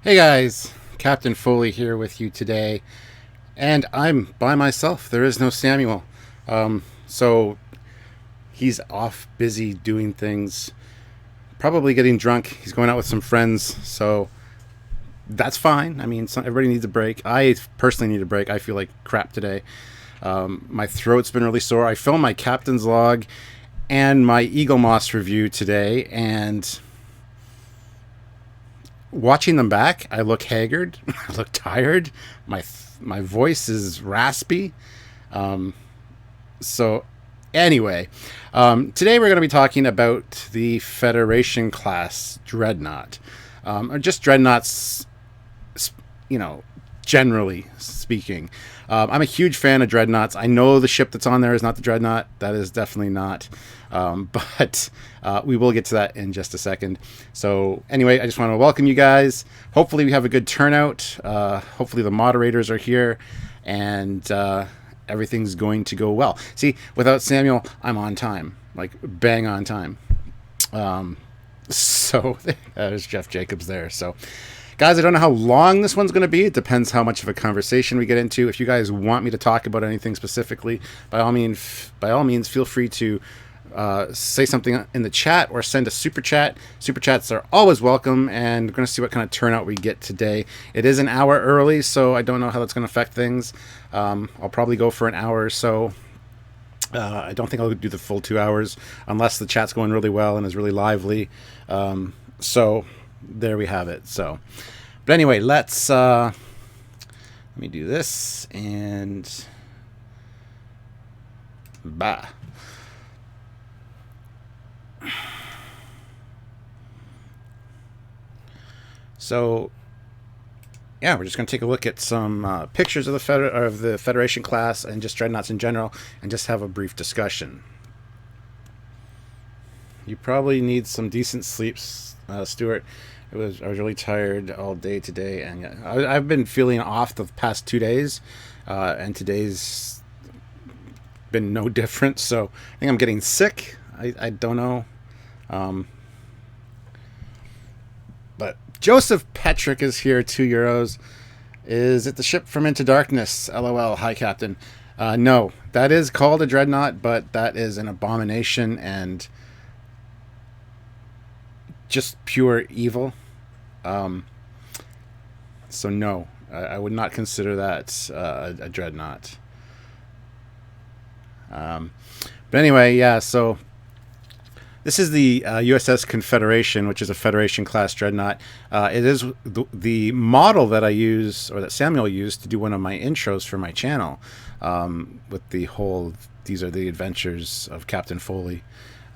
Hey guys, Captain Foley here with you today, and I'm by myself. There is no Samuel. So he's off busy doing things, probably getting drunk. He's going out with some friends, so that's fine. I mean, everybody needs a break. I personally need a break. I feel like crap today. My throat's been really sore. I filmed my captain's log and my Eagle Moss review today, and watching them back, I look haggard. I look tired. My voice is raspy. So anyway, today we're going to be talking about the Federation Class Dreadnought, or just Dreadnoughts, generally speaking. I'm a huge fan of Dreadnoughts. I know the ship that's on there is not the Dreadnought. That is definitely not. But we will get to that in just a second. So anyway, I just want to welcome you guys. Hopefully we have a good turnout. Hopefully the moderators are here and everything's going to go well. See, without Samuel, I'm on time, like bang on time. So there's Jeff Jacobs there. So guys, I don't know how long this one's going to be. It depends how much of a conversation we get into. If you guys want me to talk about anything specifically, by all means, feel free to say something in the chat or send a super chat. Super chats are always welcome, and we're going to see what kind of turnout we get today. It is an hour early, so I don't know how that's going to affect things. I'll probably go for an hour or so. I don't think I'll do the full 2 hours unless the chat's going really well and is really lively. So there we have it. So, but anyway, let me do this and bah. So yeah, we're just going to take a look at some pictures of the Federation class and just Dreadnoughts in general, and just have a brief discussion. You probably need some decent sleep, Stuart. I was really tired all day today, and I've been feeling off the past 2 days, and today's been no different. So I think I'm getting sick. I don't know, but Joseph Petrick is here. €2. Is it the ship from Into Darkness? LOL. Hi, Captain. No, that is called a dreadnought, but that is an abomination and just pure evil. So no, I would not consider that a dreadnought. But anyway, yeah, so this is the Uss Confederation, which is a Federation Class Dreadnought. It is the model that I use, or that Samuel used to do one of my intros for my channel, with the whole, these are the adventures of Captain Foley,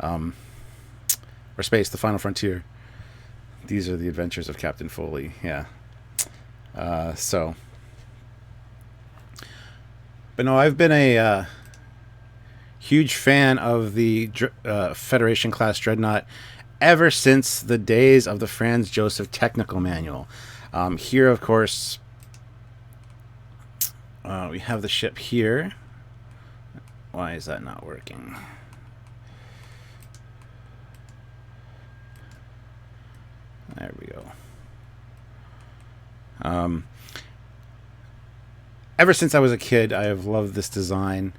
or Space, the Final Frontier. These are the adventures of Captain Foley, yeah. So, but no, I've been a huge fan of the Federation Class Dreadnought ever since the days of the Franz Joseph Technical Manual. Here, of course, we have the ship here. Why is that not working? There we go. Ever since I was a kid, I have loved this design.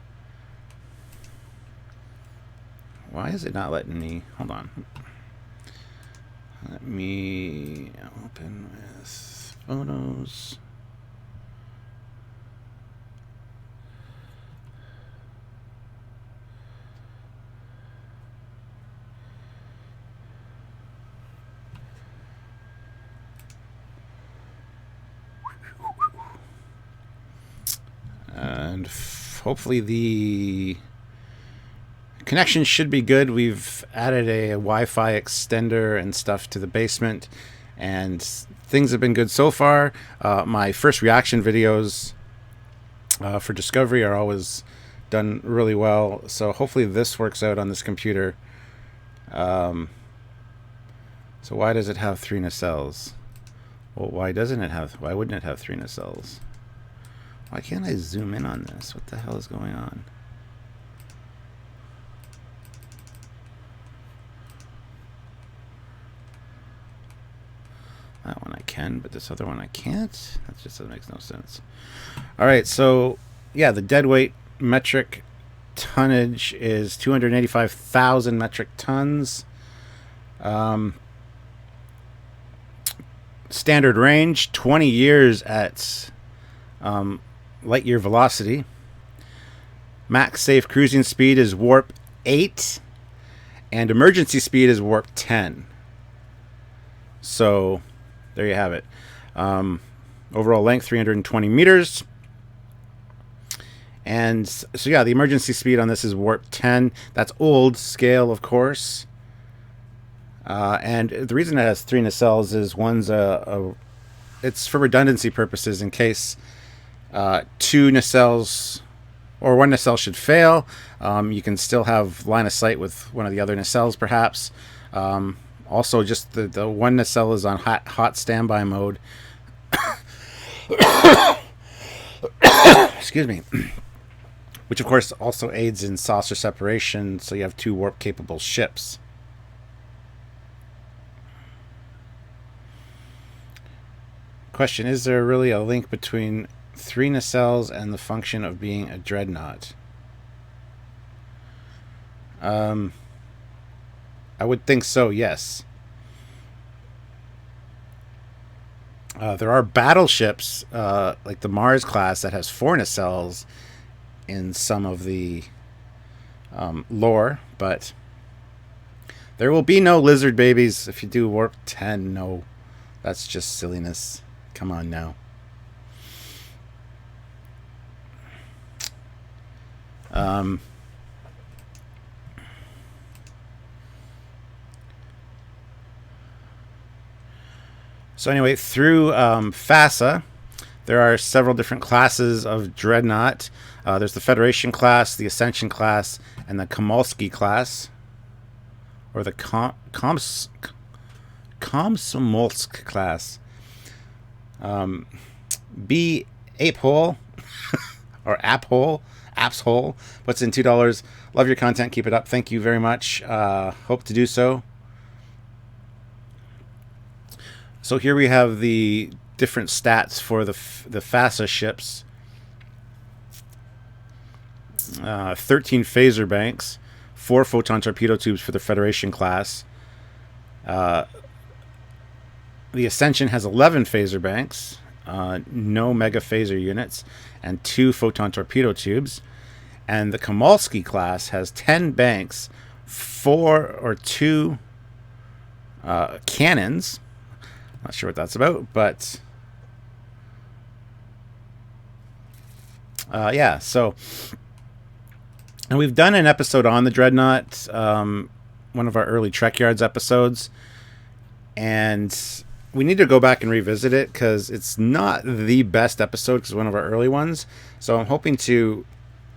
Why is it not letting me? Hold on. Let me open with photos. And hopefully the connection should be good. We've added a Wi-Fi extender and stuff to the basement, and things have been good so far. My first reaction videos for Discovery are always done really well, so hopefully this works out on this computer. So why does it have 3 nacelles? Well, why wouldn't it have 3 nacelles? Why can't I zoom in on this? What the hell is going on? That one I can. can, but this other one I can't. That just makes no sense. All right, so yeah, the deadweight metric tonnage is 285,000 metric tons. Standard range 20 years at light year velocity. Max safe cruising speed is warp 8, and emergency speed is warp 10. So there you have it. Overall length 320 meters. And so yeah, the emergency speed on this is warp 10. That's old scale, of course. And the reason it has 3 nacelles is one's it's for redundancy purposes in case 2 nacelles or 1 nacelle should fail. You can still have line of sight with one of the other nacelles, perhaps. Also, just the 1 nacelle is on hot standby mode. Excuse me. Which, of course, also aids in saucer separation, so you have 2 warp-capable ships. Question, is there really a link between 3 nacelles and the function of being a dreadnought? I would think so, yes. There are battleships, like the Mars class, that has 4 nacelles in some of the lore, but there will be no lizard babies if you do warp 10. No, that's just silliness. Come on now. So anyway, through FASA, there are several different classes of dreadnought. There's the Federation Class, the Ascension Class, and the Komolsky Class, or the Komsomolsk Class. B Apehole or Appshole puts in $2. Love your content. Keep it up. Thank you very much. Hope to do so. So here we have the different stats for the FASA ships. 13 phaser banks, 4 photon torpedo tubes for the Federation class. The Ascension has 11 phaser banks, no mega phaser units, and 2 photon torpedo tubes. And the Komolsky class has 10 banks, 4 or 2 cannons. Not sure what that's about, but yeah, so, and we've done an episode on the Dreadnought, one of our early Trekyards episodes, and we need to go back and revisit it because it's not the best episode because it's one of our early ones. So I'm hoping to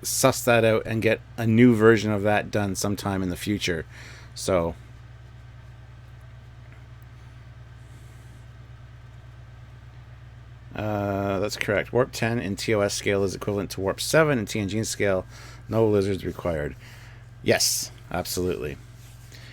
suss that out and get a new version of that done sometime in the future. So that's correct. Warp 10 in TOS scale is equivalent to Warp 7 in TNG scale. No lizards required. Yes, absolutely.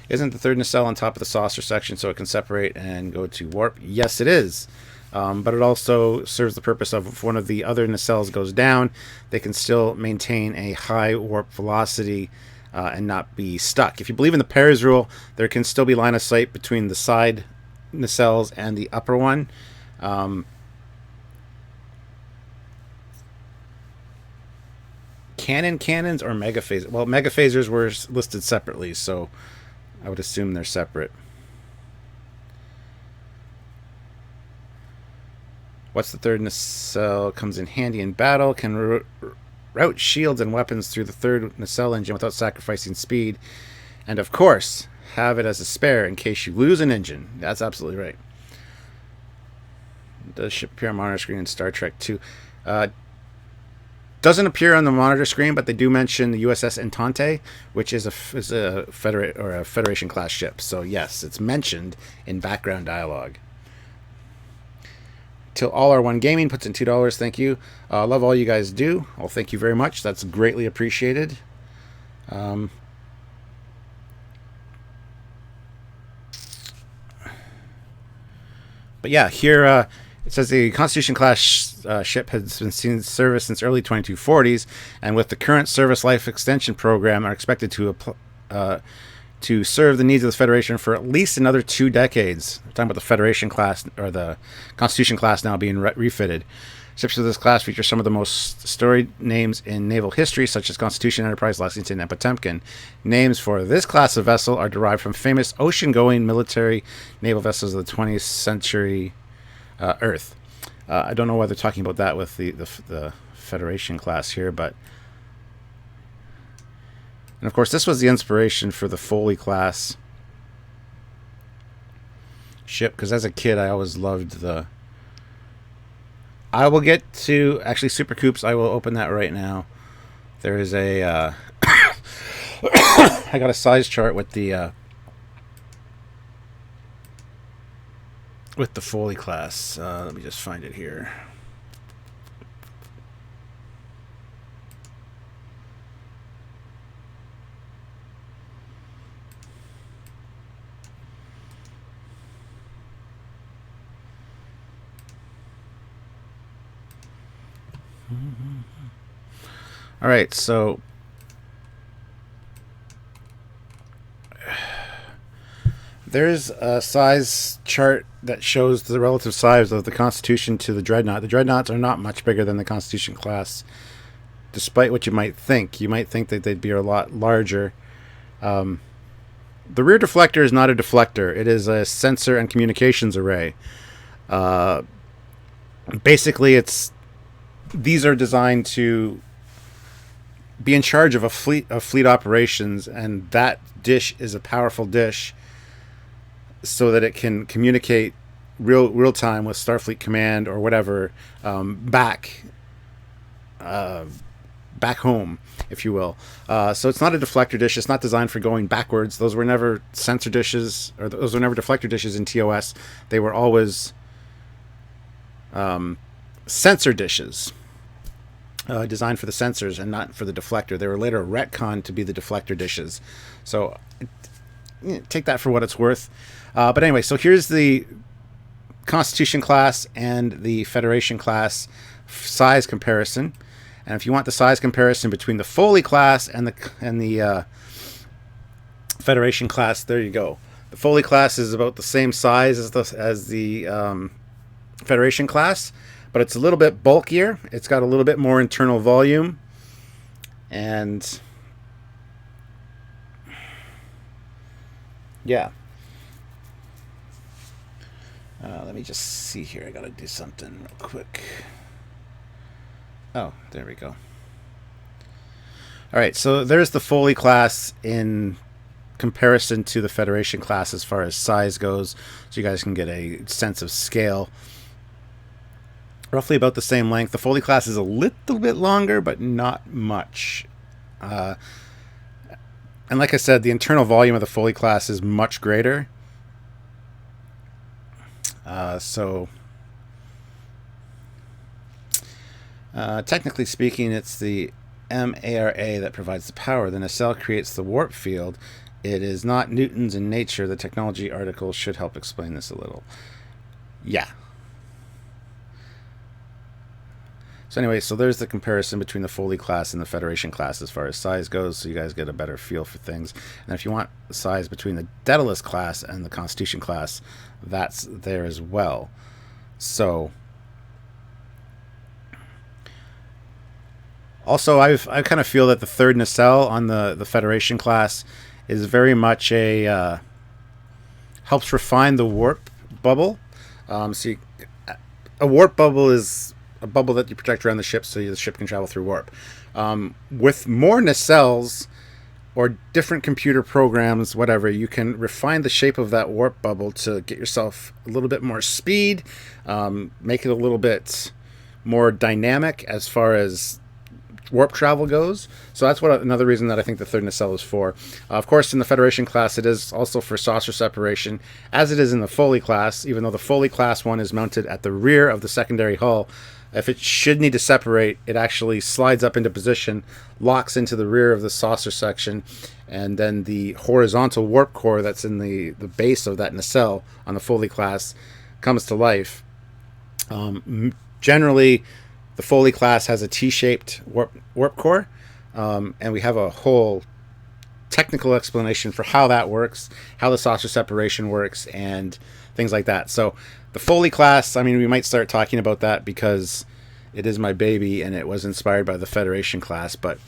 Isn't the third nacelle on top of the saucer section so it can separate and go to warp? Yes, it is. But it also serves the purpose of if one of the other nacelles goes down, they can still maintain a high warp velocity and not be stuck. If you believe in the pairs rule, there can still be line of sight between the side nacelles and the upper one. Cannons or mega phasers? Well, mega phasers were listed separately, so I would assume they're separate. What's the third nacelle? Comes in handy in battle. Can route shields and weapons through the third nacelle engine without sacrificing speed. And of course, have it as a spare in case you lose an engine. That's absolutely right. Does ship appear on monitor screen in Star Trek 2? Doesn't appear on the monitor screen, but they do mention the USS Entente, which is a Federation class ship. So yes, it's mentioned in background dialogue. Till All Our One Gaming puts in $2. Thank you. Love all you guys do. Well, thank you very much. That's greatly appreciated. But yeah, here it says the Constitution class ship has been seen service since early 2240s, and with the current service life extension program, are expected to serve the needs of the Federation for at least another 2 decades. We're talking about the Federation class, or the Constitution class now being refitted. Ships of this class feature some of the most storied names in naval history, such as Constitution, Enterprise, Lexington, and Potemkin. Names for this class of vessel are derived from famous ocean-going military naval vessels of the 20th century Earth. I don't know why they're talking about that with the Federation class here, but... And of course, this was the inspiration for the Foley class ship, because as a kid, I always loved the... I will get to... Actually, Super Coops, I will open that right now. There is a... I got a size chart with the Foley class. Let me just find it here. All right, so there's a size chart that shows the relative size of the Constitution to the Dreadnought. The Dreadnoughts are not much bigger than the Constitution class, despite what you might think. You might think that they'd be a lot larger. The rear deflector is not a deflector. It is a sensor and communications array. Basically, these are designed to be in charge of a fleet operations, and that dish is a powerful dish so that it can communicate real time with Starfleet Command or whatever back home, if you will. So it's not a deflector dish. It's not designed for going backwards. Those were never sensor dishes, or those were never deflector dishes in TOS. They were always sensor dishes. Designed for the sensors and not for the deflector. They were later retconned to be the deflector dishes. So take that for what it's worth. But anyway, so here's the Constitution class and the Federation class size comparison. And if you want the size comparison between the Foley class and the Federation class, there you go. The Foley class is about the same size as the Federation class, but it's a little bit bulkier. It's got a little bit more internal volume. And yeah. Let me just see here. I got to do something real quick. Oh, there we go. All right, so there's the Foley class in comparison to the Federation class as far as size goes, so you guys can get a sense of scale. Roughly about the same length. The Foley class is a little bit longer, but not much. And like I said, the internal volume of the Foley class is much greater. Technically speaking, it's the MARA that provides the power. The nacelle creates the warp field. It is not Newton's in nature. The technology article should help explain this a little. Yeah. So anyway, so there's the comparison between the Foley class and the Federation class as far as size goes, so you guys get a better feel for things. And if you want the size between the Daedalus class and the Constitution class, that's there as well. So also, I kind of feel that the third nacelle on the Federation class is very much helps refine the warp bubble. A warp bubble is a bubble that you project around the ship so the ship can travel through warp. With more nacelles or different computer programs, whatever, you can refine the shape of that warp bubble to get yourself a little bit more speed, make it a little bit more dynamic as far as warp travel goes. So that's another reason that I think the third nacelle is for. Of course, in the Federation class, it is also for saucer separation, as it is in the Foley class, even though the Foley class one is mounted at the rear of the secondary hull. If it should need to separate, it actually slides up into position, locks into the rear of the saucer section, and then the horizontal warp core that's in the base of that nacelle on the Foley class comes to life. Generally, the Foley class has a T-shaped warp core, and we have a whole technical explanation for how that works, how the saucer separation works, and things like that. So the Foley class, I mean, we might start talking about that because it is my baby and it was inspired by the Federation class, but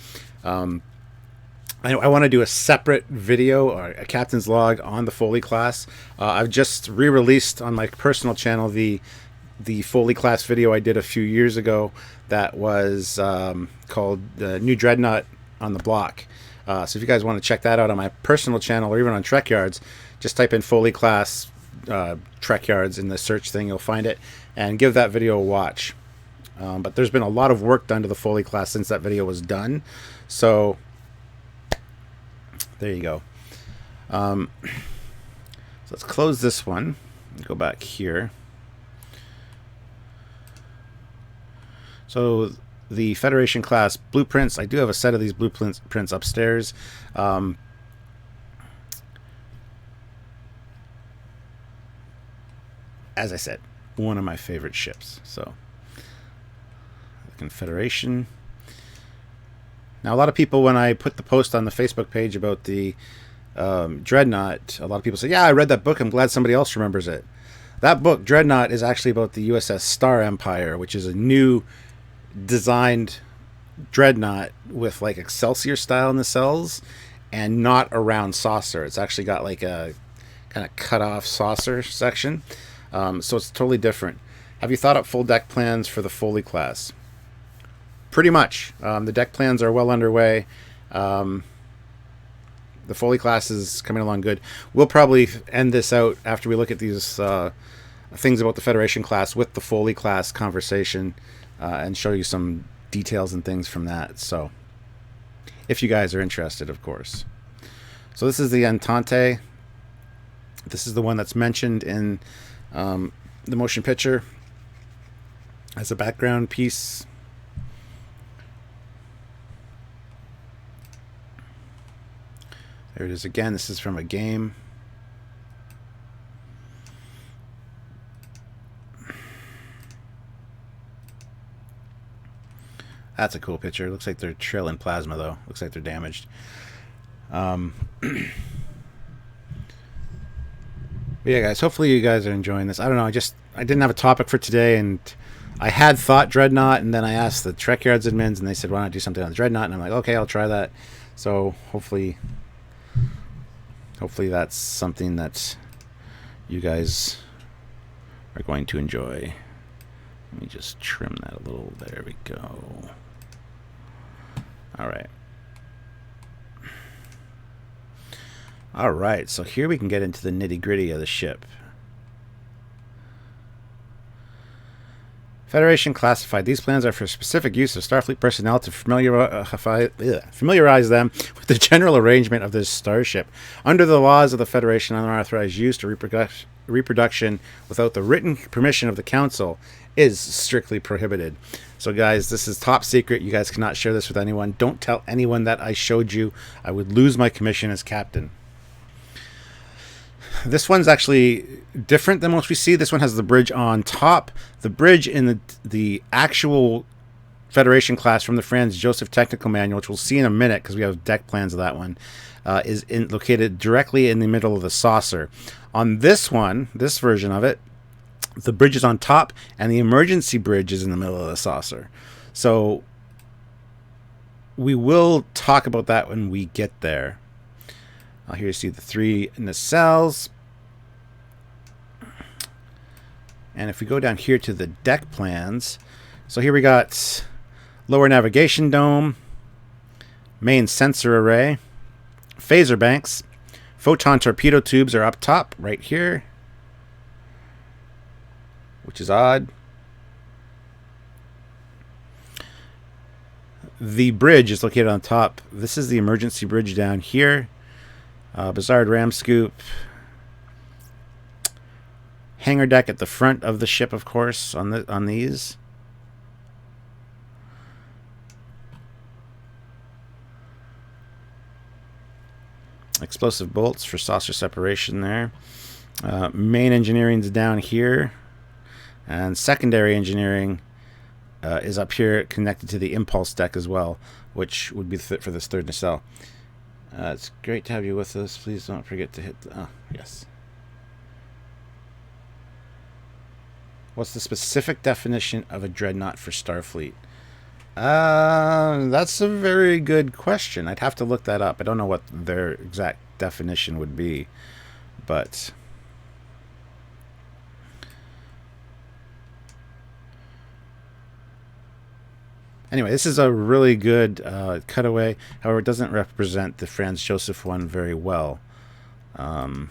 I want to do a separate video or a captain's log on the Foley class. I've just re-released on my personal channel the Foley class video I did a few years ago that was called New Dreadnought on the Block. So if you guys want to check that out on my personal channel or even on Trekyards, just type in Foley Class Trekyards in the search thing, you'll find it, and give that video a watch. But there's been a lot of work done to the Foley class since that video was done. So there you go. So let's close this one. Go back here. So the Federation class blueprints, I do have a set of these blueprints upstairs. As I said, one of my favorite ships. So the Confederation. Now, a lot of people, when I put the post on the Facebook page about the Dreadnought, a lot of people say, yeah, I read that book. I'm glad somebody else remembers it. That book, Dreadnought, is actually about the USS Star Empire, which is a new designed dreadnought with like Excelsior style in the cells and not a round saucer. It's actually got like a kind of cut off saucer section. So it's totally different. Have you thought up full deck plans for the Foley class? Pretty much. The deck plans are well underway. The Foley class is coming along good. We'll probably end this out after we look at these things about the Federation class with the Foley class conversation and show you some details and things from that. So if you guys are interested, of course. So this is the Entente. This is the one that's mentioned in the motion picture as a background piece. There it is again. This is from a game. That's a cool picture. Looks like they're trailing plasma, though. Looks like they're damaged. But yeah, guys, hopefully you guys are enjoying this. I don't know. I didn't have a topic for today, and I had thought Dreadnought, and then I asked the Trekyards admins, and they said, why not do something on the Dreadnought? And I'm like, okay, I'll try that. So hopefully that's something that you guys are going to enjoy. Let me just trim that a little. There we go. All right. All right, so here we can get into the nitty-gritty of the ship. Federation classified. These plans are for specific use of Starfleet personnel to familiarize them with the general arrangement of this starship. Under the laws of the Federation, unauthorized use or reproduction without the written permission of the Council is strictly prohibited. So guys, this is top secret. You guys cannot share this with anyone. Don't tell anyone that I showed you. I would lose my commission as captain. This one's actually different than what we see. This one has the bridge on top. The bridge in the actual Federation class from the Franz Joseph Technical Manual, which we'll see in a minute because we have deck plans of that one, is located directly in the middle of the saucer. On this one, this version of it, the bridge is on top and the emergency bridge is in the middle of the saucer. So we will talk about that when we get there. Here you see the 3 nacelles. And if we go down here to the deck plans, so here we got lower navigation dome, main sensor array, phaser banks, photon torpedo tubes are up top right here, which is odd. The bridge is located on top. This is the emergency bridge down here. Bizarre ram scoop. Hangar deck at the front of the ship, of course, on these. Explosive bolts for saucer separation there. Main engineering's down here. And secondary engineering is up here connected to the impulse deck as well, which would be fit for this third nacelle. It's great to have you with us. Please don't forget to hit the... Oh, yes. What's the specific definition of a dreadnought for Starfleet? That's a very good question. I'd have to look that up. I don't know what their exact definition would be, but... Anyway, this is a really good cutaway. However, it doesn't represent the Franz Josef one very well. So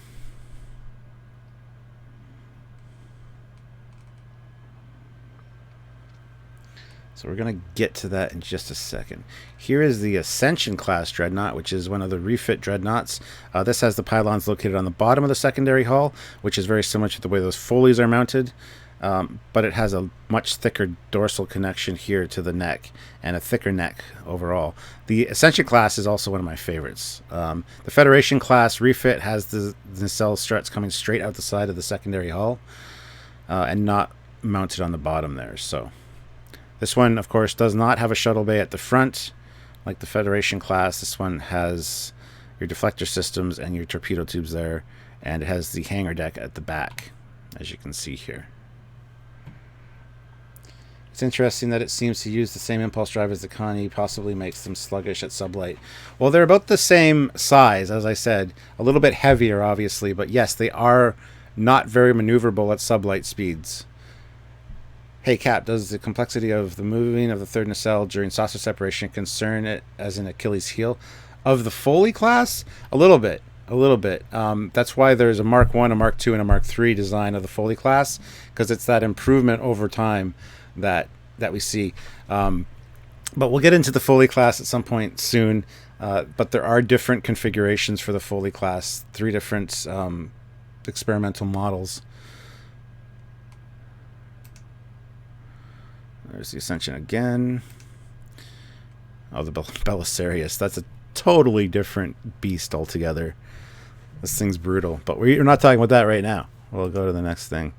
we're going to get to that in just a second. Here is the Ascension Class Dreadnought, which is one of the refit dreadnoughts. This has the pylons located on the bottom of the secondary hull, which is very similar to the way those Foleys are mounted. But it has a much thicker dorsal connection here to the neck and a thicker neck overall. The Ascension class is also one of my favorites. The Federation class refit has the nacelle struts coming straight out the side of the secondary hull and not mounted on the bottom there. So this one, of course, does not have a shuttle bay at the front like the Federation class. This one has your deflector systems and your torpedo tubes there, and it has the hangar deck at the back, as you can see here. It's interesting that it seems to use the same impulse drive as the Connie, possibly makes them sluggish at sublight. Well, they're about the same size, as I said. A little bit heavier, obviously, but yes, they are not very maneuverable at sublight speeds. Hey, Cap, does the complexity of the moving of the third nacelle during saucer separation concern it as an Achilles heel? Of the Foley class? A little bit. A little bit. That's why there's a Mark 1, a Mark 2, and a Mark 3 design of the Foley class, because it's that improvement over time that we see. But we'll get into the Foley class at some point soon. But there are different configurations for the Foley class, 3 different experimental models. There's the Ascension again. Oh, the Belisarius. That's a totally different beast altogether. This thing's brutal. But we're not talking about that right now. We'll go to the next thing.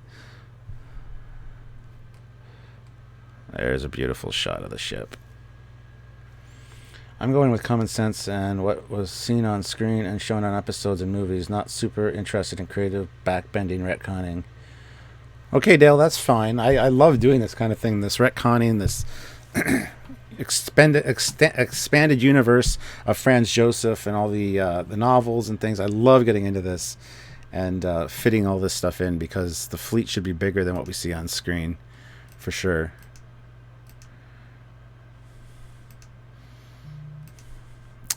There's a beautiful shot of the ship. I'm going with common sense and what was seen on screen and shown on episodes and movies. Not super interested in creative backbending retconning. Okay, Dale, that's fine. I love doing this kind of thing. This retconning, this expanded universe of Franz Josef and all the novels and things. I love getting into this and fitting all this stuff in, because the fleet should be bigger than what we see on screen, for sure.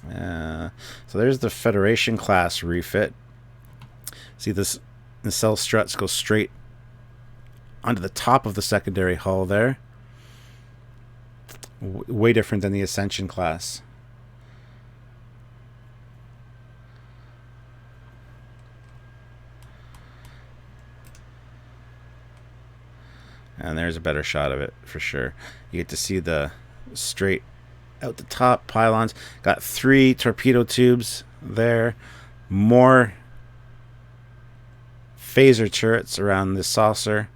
So there's the Federation class refit. See, this nacelle struts go straight onto the top of the secondary hull there. Way different than the Ascension class. And there's a better shot of it for sure. You get to see the straight out the top pylons. Got 3 torpedo tubes there. More phaser turrets around this saucer.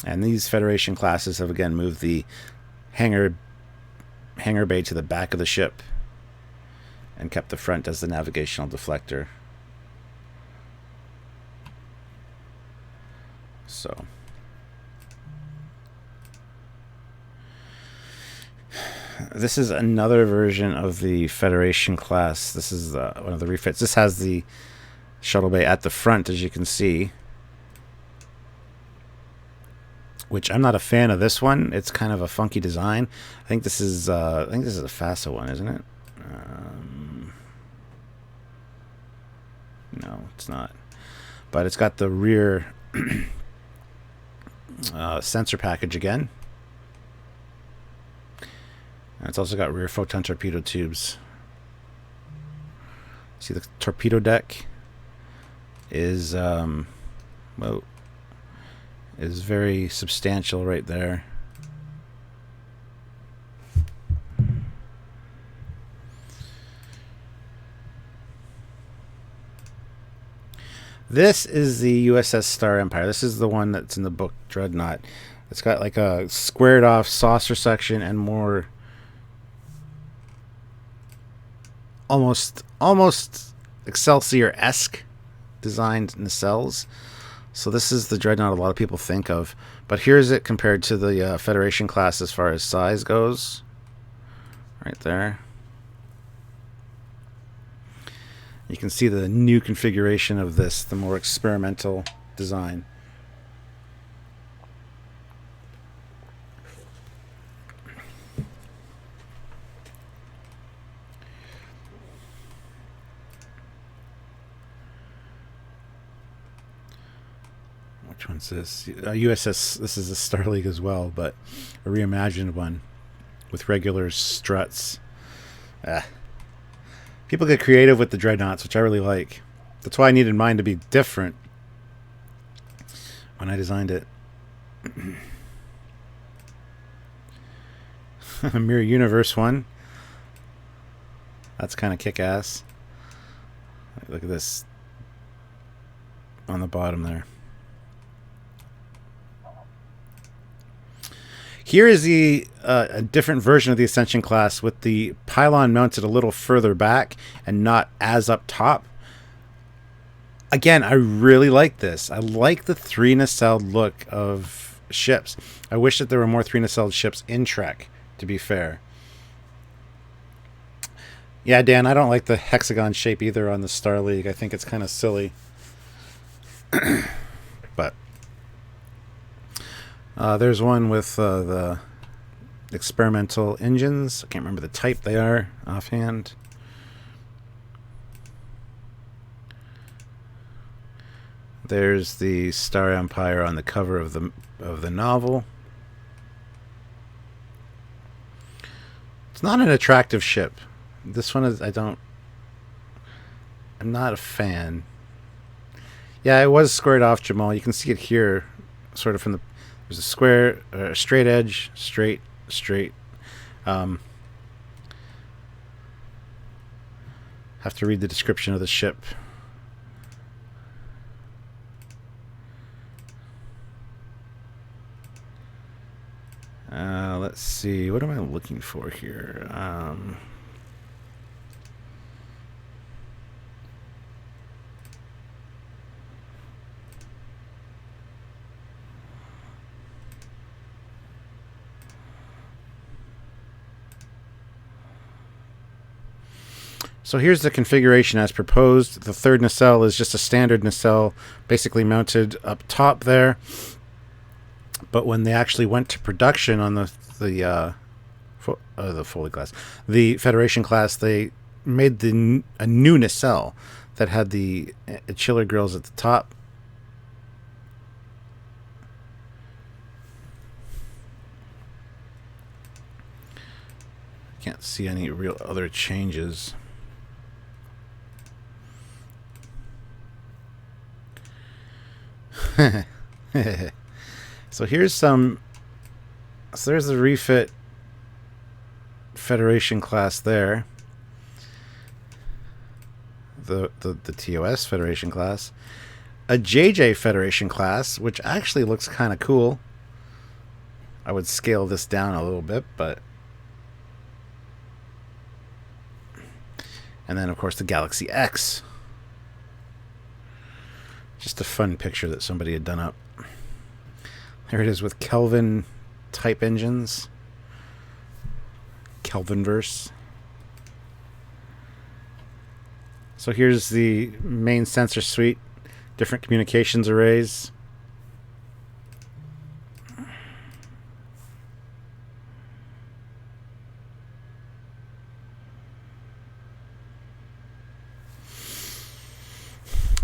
And these Federation classes have again moved the hangar bay to the back of the ship and kept the front as the navigational deflector. So this is another version of the Federation class. This is one of the refits. This has the shuttle bay at the front, as you can see, which I'm not a fan of this one. It's kind of a funky design. I think this is a FASA one, isn't it? No, it's not. But it's got the rear sensor package again. And it's also got rear photon torpedo tubes. See, the torpedo deck is is very substantial right there. This is the USS Star Empire. This is the one that's in the book Dreadnought. It's got like a squared off saucer section and more almost Excelsior-esque designed nacelles. So this is the Dreadnought a lot of people think of. But here's it compared to the Federation class as far as size goes. Right there. You can see the new configuration of this, the more experimental design. Which one's this? USS, this is a Star League as well, but a reimagined one with regular struts. People get creative with the Dreadnoughts, which I really like. That's why I needed mine to be different when I designed it. A Mirror Universe one. That's kind of kick-ass. Look at this on the bottom there. Here is the a different version of the Ascension class with the pylon mounted a little further back and not as up top. Again, I really like this. I like the three nacelle look of ships. I wish that there were more three nacelled ships in Trek, to be fair. Yeah, Dan, I don't like the hexagon shape either on the Star League. I think it's kind of silly. But there's one with the experimental engines. I can't remember the type they are offhand. There's the Star Empire on the cover of the novel. It's not an attractive ship. This one is, I'm not a fan. Yeah, it was squared off, Jamal. You can see it here, sort of from the. There's a square, straight edge, straight. Have to read the description of the ship. Let's see. What am I looking for here? So here's the configuration as proposed. The third nacelle is just a standard nacelle, basically mounted up top there. But when they actually went to production on the Foley class, the Federation class, they made a new nacelle that had the chiller grills at the top. Can't see any real other changes. So here's some. So there's the refit Federation class there. The TOS Federation class. A JJ Federation class, which actually looks kind of cool. I would scale this down a little bit, but. And then, of course, the Galaxy X. Just a fun picture that somebody had done up. There it is with Kelvin type engines. Kelvinverse. So here's the main sensor suite. Different communications arrays.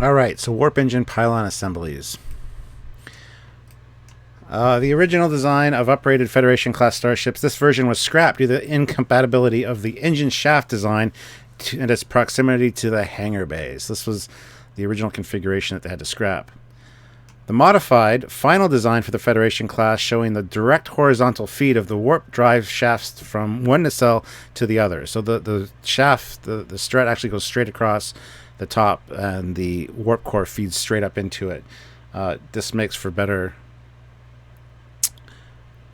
All right, so warp engine pylon assemblies. The original design of upgraded Federation class starships, this version was scrapped due to the incompatibility of the engine shaft design and its proximity to the hangar bays. This was the original configuration that they had to scrap. The modified final design for the Federation class showing the direct horizontal feed of the warp drive shafts from one nacelle to the other. So the shaft, the strut actually goes straight across the top, and the warp core feeds straight up into it. This makes for better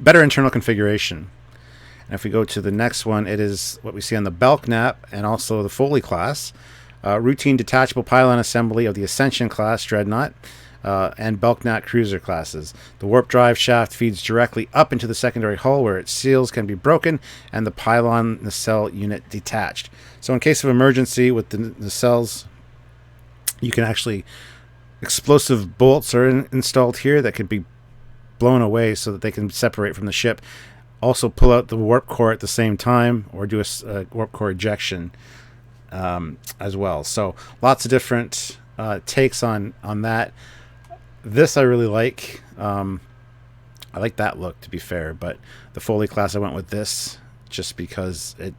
internal configuration. And if we go to the next one, it is what we see on the Belknap and also the Foley class. Routine detachable pylon assembly of the Ascension Class Dreadnought and Belknap cruiser classes. The warp drive shaft feeds directly up into the secondary hull, where its seals can be broken and the pylon nacelle unit detached. So in case of emergency with the nacelles, you can actually... explosive bolts are installed here that could be blown away so that they can separate from the ship. Also pull out the warp core at the same time, or do a warp core ejection as well. So lots of different takes on that. This I really like. I like that look, to be fair, but the Foley class, I went with this just because it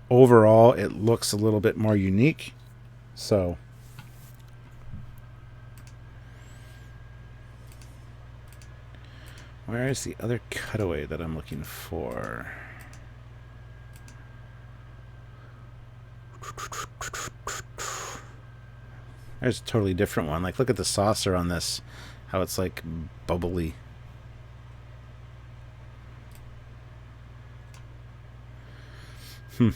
overall it looks a little bit more unique. So where is the other cutaway that I'm looking for? There's a totally different one. Like, look at the saucer on this. How it's like bubbly. Didn't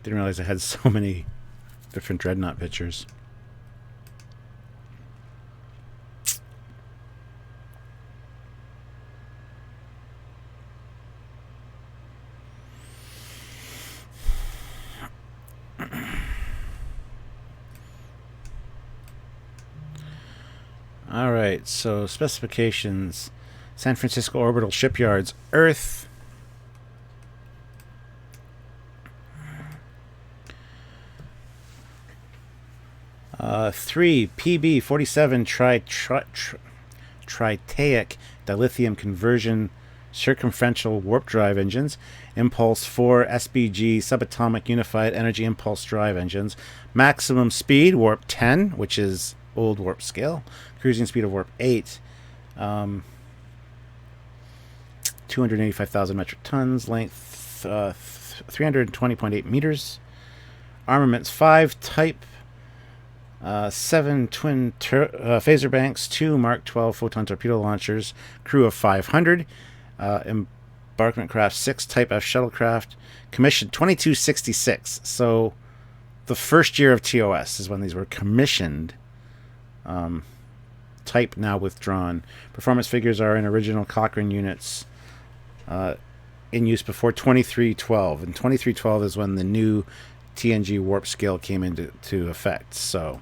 realize I had so many different Dreadnought pictures. All right, so specifications: San Francisco Orbital Shipyards, Earth. Three PB-47 tritaic dilithium conversion circumferential warp drive engines, Impulse 4 SBG subatomic unified energy impulse drive engines, maximum speed warp 10, which is old warp scale, cruising speed of warp 8, 285,000 metric tons, length 320.8 meters, armaments 5, type 7 twin phaser banks, 2 Mark 12 photon torpedo launchers, crew of 500, embarkment craft 6, type F shuttlecraft, commissioned 2266. So the first year of TOS is when these were commissioned. Type now withdrawn. Performance figures are in original Cochrane units in use before 2312, and 2312 is when the new TNG warp scale came into effect. So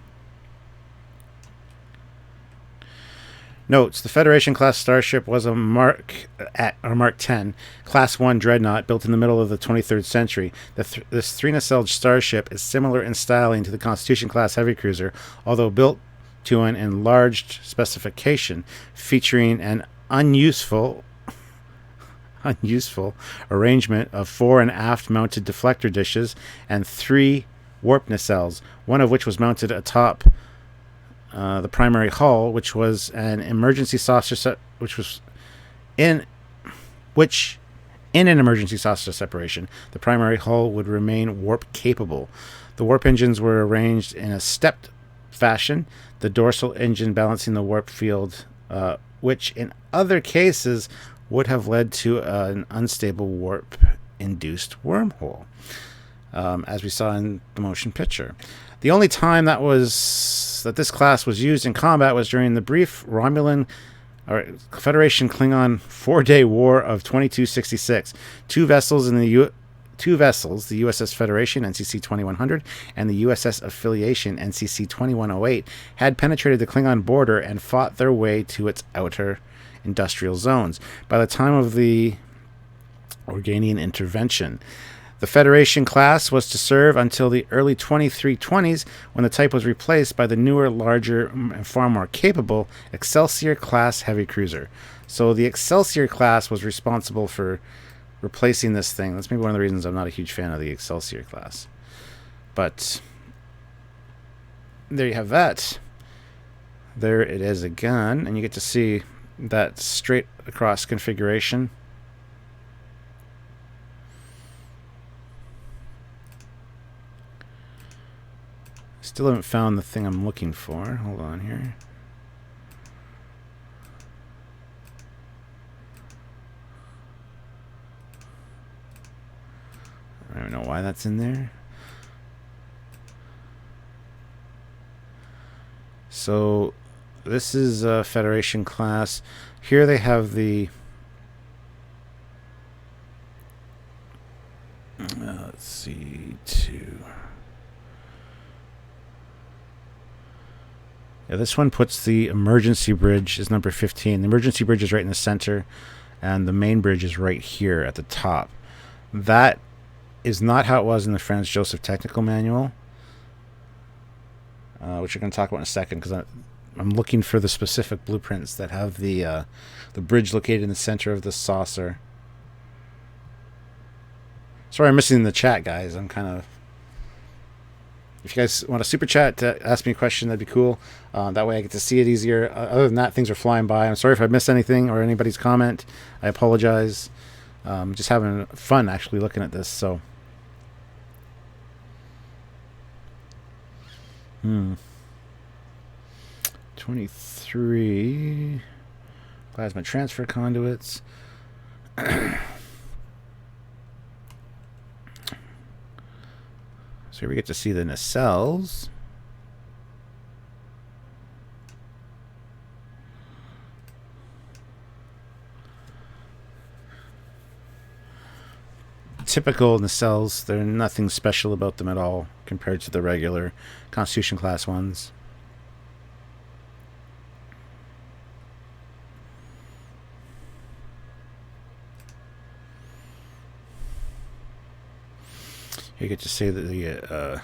notes: the Federation class starship was a Mark 10 Class 1 dreadnought built in the middle of the 23rd century. This three-nacelled starship is similar in styling to the Constitution class heavy cruiser, although built to an enlarged specification, featuring an unuseful arrangement of fore and aft mounted deflector dishes and 3 warp nacelles, one of which was mounted atop the primary hull, which was an emergency saucer in an emergency saucer separation, the primary hull would remain warp capable. The warp engines were arranged in a stepped fashion, the dorsal engine balancing the warp field, which in other cases would have led to an unstable warp-induced wormhole, as we saw in the motion picture. The only time that this class was used in combat was during the brief Romulan or Federation Klingon 4-day war of 2266. Two vessels, the USS Federation NCC 2100 and the USS Affiliation NCC 2108, had penetrated the Klingon border and fought their way to its outer industrial zones. By the time of the Organian intervention, the Federation class was to serve until the early 2320s, when the type was replaced by the newer, larger, and far more capable Excelsior class heavy cruiser. So the Excelsior class was responsible for replacing this thing. That's maybe one of the reasons I'm not a huge fan of the Excelsior class. But there you have that. There it is again, and you get to see that straight across configuration. Still haven't found the thing I'm looking for. Hold on here. I don't know why that's in there. So this is a Federation class. Here they have the let's see, 2. Yeah, this one puts the emergency bridge is number 15. The emergency bridge is right in the center, and the main bridge is right here at the top. That is not how it was in the Franz Joseph Technical Manual, which we're going to talk about in a second, because I'm looking for the specific blueprints that have the bridge located in the center of the saucer. Sorry I'm missing the chat, guys. I'm kind of... If you guys want a super chat to ask me a question, that'd be cool. That way I get to see it easier. Other than that, things are flying by. I'm sorry if I missed anything or anybody's comment. I apologize. Just having fun actually looking at this. So, 23 plasma transfer conduits. So here we get to see the nacelles. Typical nacelles, there's nothing special about them at all compared to the regular Constitution class ones. You get to see the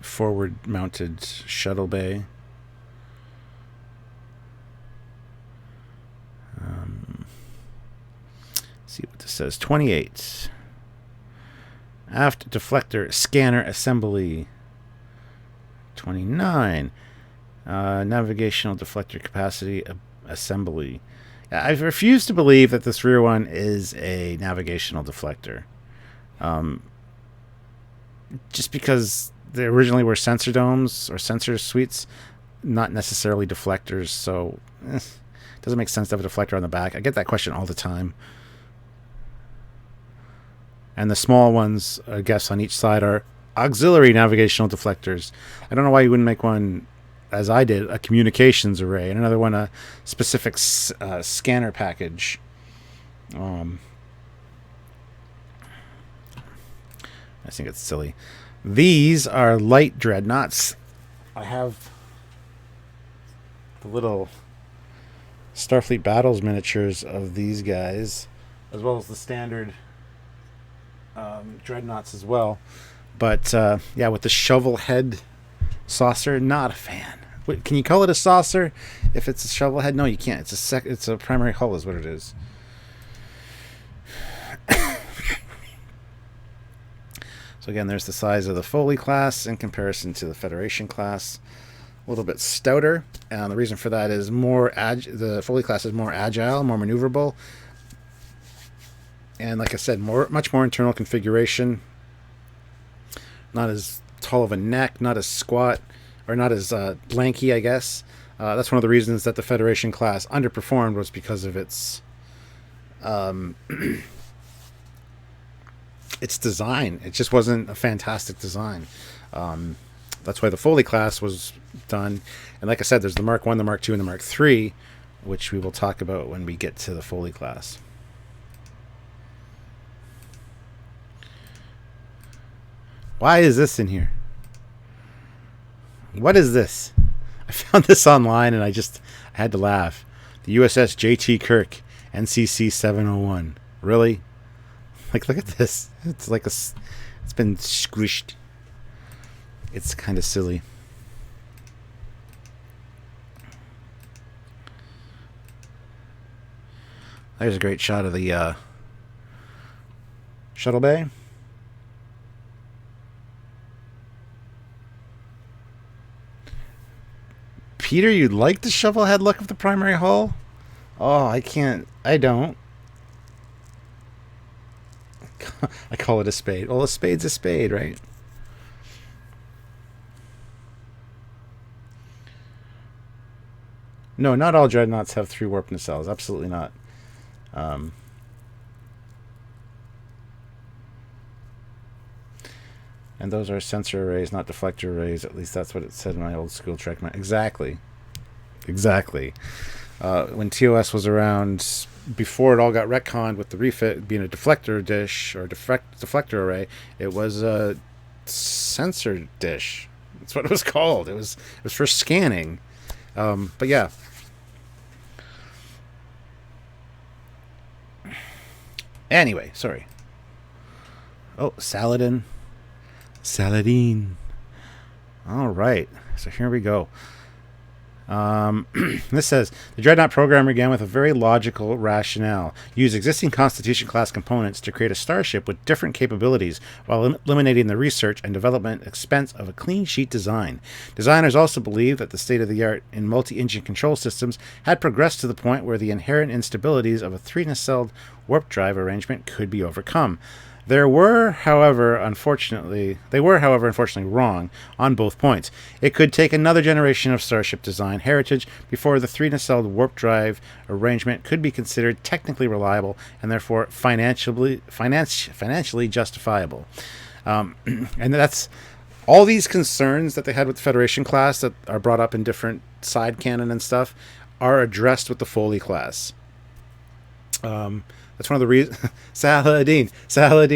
forward-mounted shuttle bay. See what this says. 28. Aft deflector scanner assembly. 29. Navigational deflector capacity assembly. I refuse to believe that this rear one is a navigational deflector. Just because they originally were sensor domes or sensor suites, not necessarily deflectors, so it doesn't make sense to have a deflector on the back. I get that question all the time. And the small ones, I guess, on each side are auxiliary navigational deflectors. I don't know why you wouldn't make one, as I did, a communications array, and another one a specific scanner package. I think it's silly. These are light dreadnoughts. I have the little Starfleet Battles miniatures of these guys, as well as the standard dreadnoughts as well. But yeah, with the shovel head saucer, not a fan. Wait, can you call it a saucer if it's a shovel head? No, you can't. It's a primary hull is what it is. So again, there's the size of the Foley class in comparison to the Federation class. A little bit stouter, and the reason for that is the Foley class is more agile, more maneuverable, and like I said, much more internal configuration. Not as tall of a neck, not as squat, or not as lanky, I guess. That's one of the reasons that the Federation class underperformed, was because of its its design. It just wasn't a fantastic design. That's why the Foley class was done. And like I said, there's the Mark 1, the Mark 2, and the Mark 3, which we will talk about when we get to the Foley class. Why is this in here? What is this? I found this online and I had to laugh. The USS J.T. Kirk, NCC 701. Really? Like, look at this. It's like it's been squished. It's kind of silly. There's a great shot of the shuttle bay. Peter, you like the shovelhead look of the primary hull? Oh, I can't. I don't. I call it a spade. Well, a spade's a spade, right? No, not all dreadnoughts have 3 warp nacelles. Absolutely not. Um, and those are sensor arrays, not deflector arrays. At least that's what it said in my old school Trek. Exactly. Exactly. When TOS was around, before it all got retconned with the refit being a deflector dish or deflector array, it was a sensor dish. That's what it was called. It was for scanning. But yeah. Anyway, sorry. Oh, Saladin. Saladin. All right. So here we go. This says, the Dreadnought program began with a very logical rationale. Use existing Constitution class components to create a starship with different capabilities while eliminating the research and development expense of a clean sheet design. Designers also believed that the state-of-the-art in multi-engine control systems had progressed to the point where the inherent instabilities of a 3-nacelled warp drive arrangement could be overcome. They were, however, unfortunately wrong on both points. It could take another generation of starship design heritage before the 3-nacelled warp drive arrangement could be considered technically reliable and therefore financially justifiable. And that's all these concerns that they had with the Federation class that are brought up in different side canon and stuff are addressed with the Foley class. That's one of the reasons. Saladin.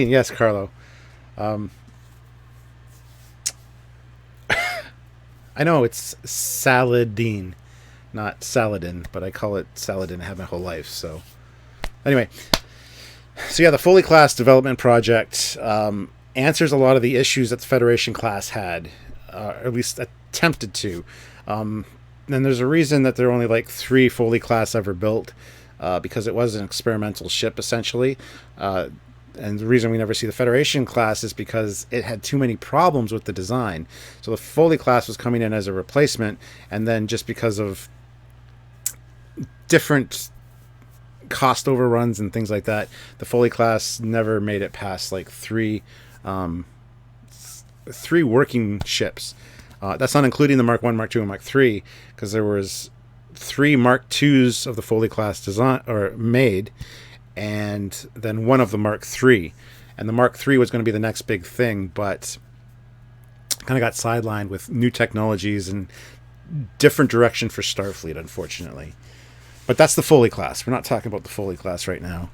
Yes, Carlo. I know it's Saladin, not Saladin, but I call it Saladin. I have my whole life. So, anyway, the Foley class development project answers a lot of the issues that the Federation class had, or at least attempted to. And there's a reason that there are only like 3 Foley class ever built. Because it was an experimental ship, essentially. And the reason we never see the Federation class is because it had too many problems with the design. So the Foley class was coming in as a replacement, and then just because of different cost overruns and things like that, the Foley class never made it past like 3 working ships. That's not including the Mark 1, Mark 2, and Mark 3, because there was 3 Mark IIs of the Foley class design or made, and then 1 of the Mark III. And the Mark III was going to be the next big thing, but kind of got sidelined with new technologies and different direction for Starfleet, unfortunately. But that's the Foley class. We're not talking about the Foley class right now.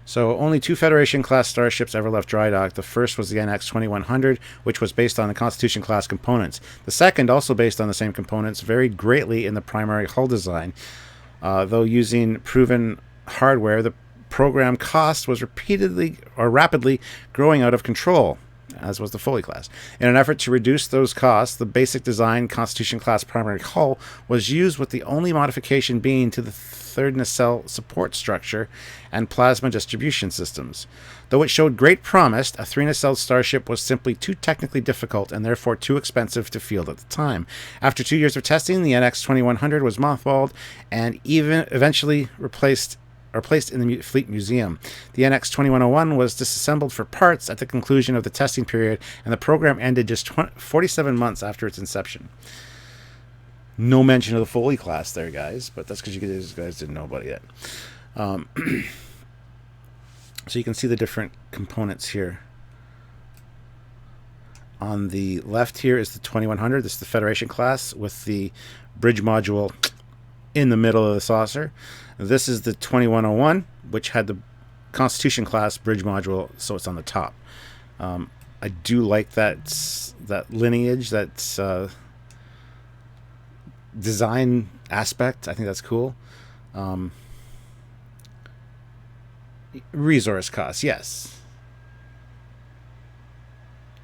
So only 2 Federation class starships ever left dry dock. The first was the NX 2100, which was based on the Constitution class components. The second, also based on the same components, varied greatly in the primary hull design. Though using proven hardware, the program cost was rapidly growing out of control, as was the Foley class. In an effort to reduce those costs, the basic design Constitution class primary hull was used, with the only modification being to the 3rd nacelle support structure and plasma distribution systems. Though it showed great promise, a 3-nacelled starship was simply too technically difficult and therefore too expensive to field at the time. After 2 years of testing, the NX 2100 was mothballed and eventually placed in the Fleet Museum. The NX 2101 was disassembled for parts at the conclusion of the testing period, and the program ended just 47 months after its inception. No mention of the Foley class there, guys, but that's because you guys didn't know about it yet. So you can see the different components here. On the left here is the 2100. This is the Federation class with the bridge module in the middle of the saucer. This is the 2101, which had the Constitution class bridge module, so it's on the top. I do like that lineage, that design aspect. I think that's cool. Resource costs, yes.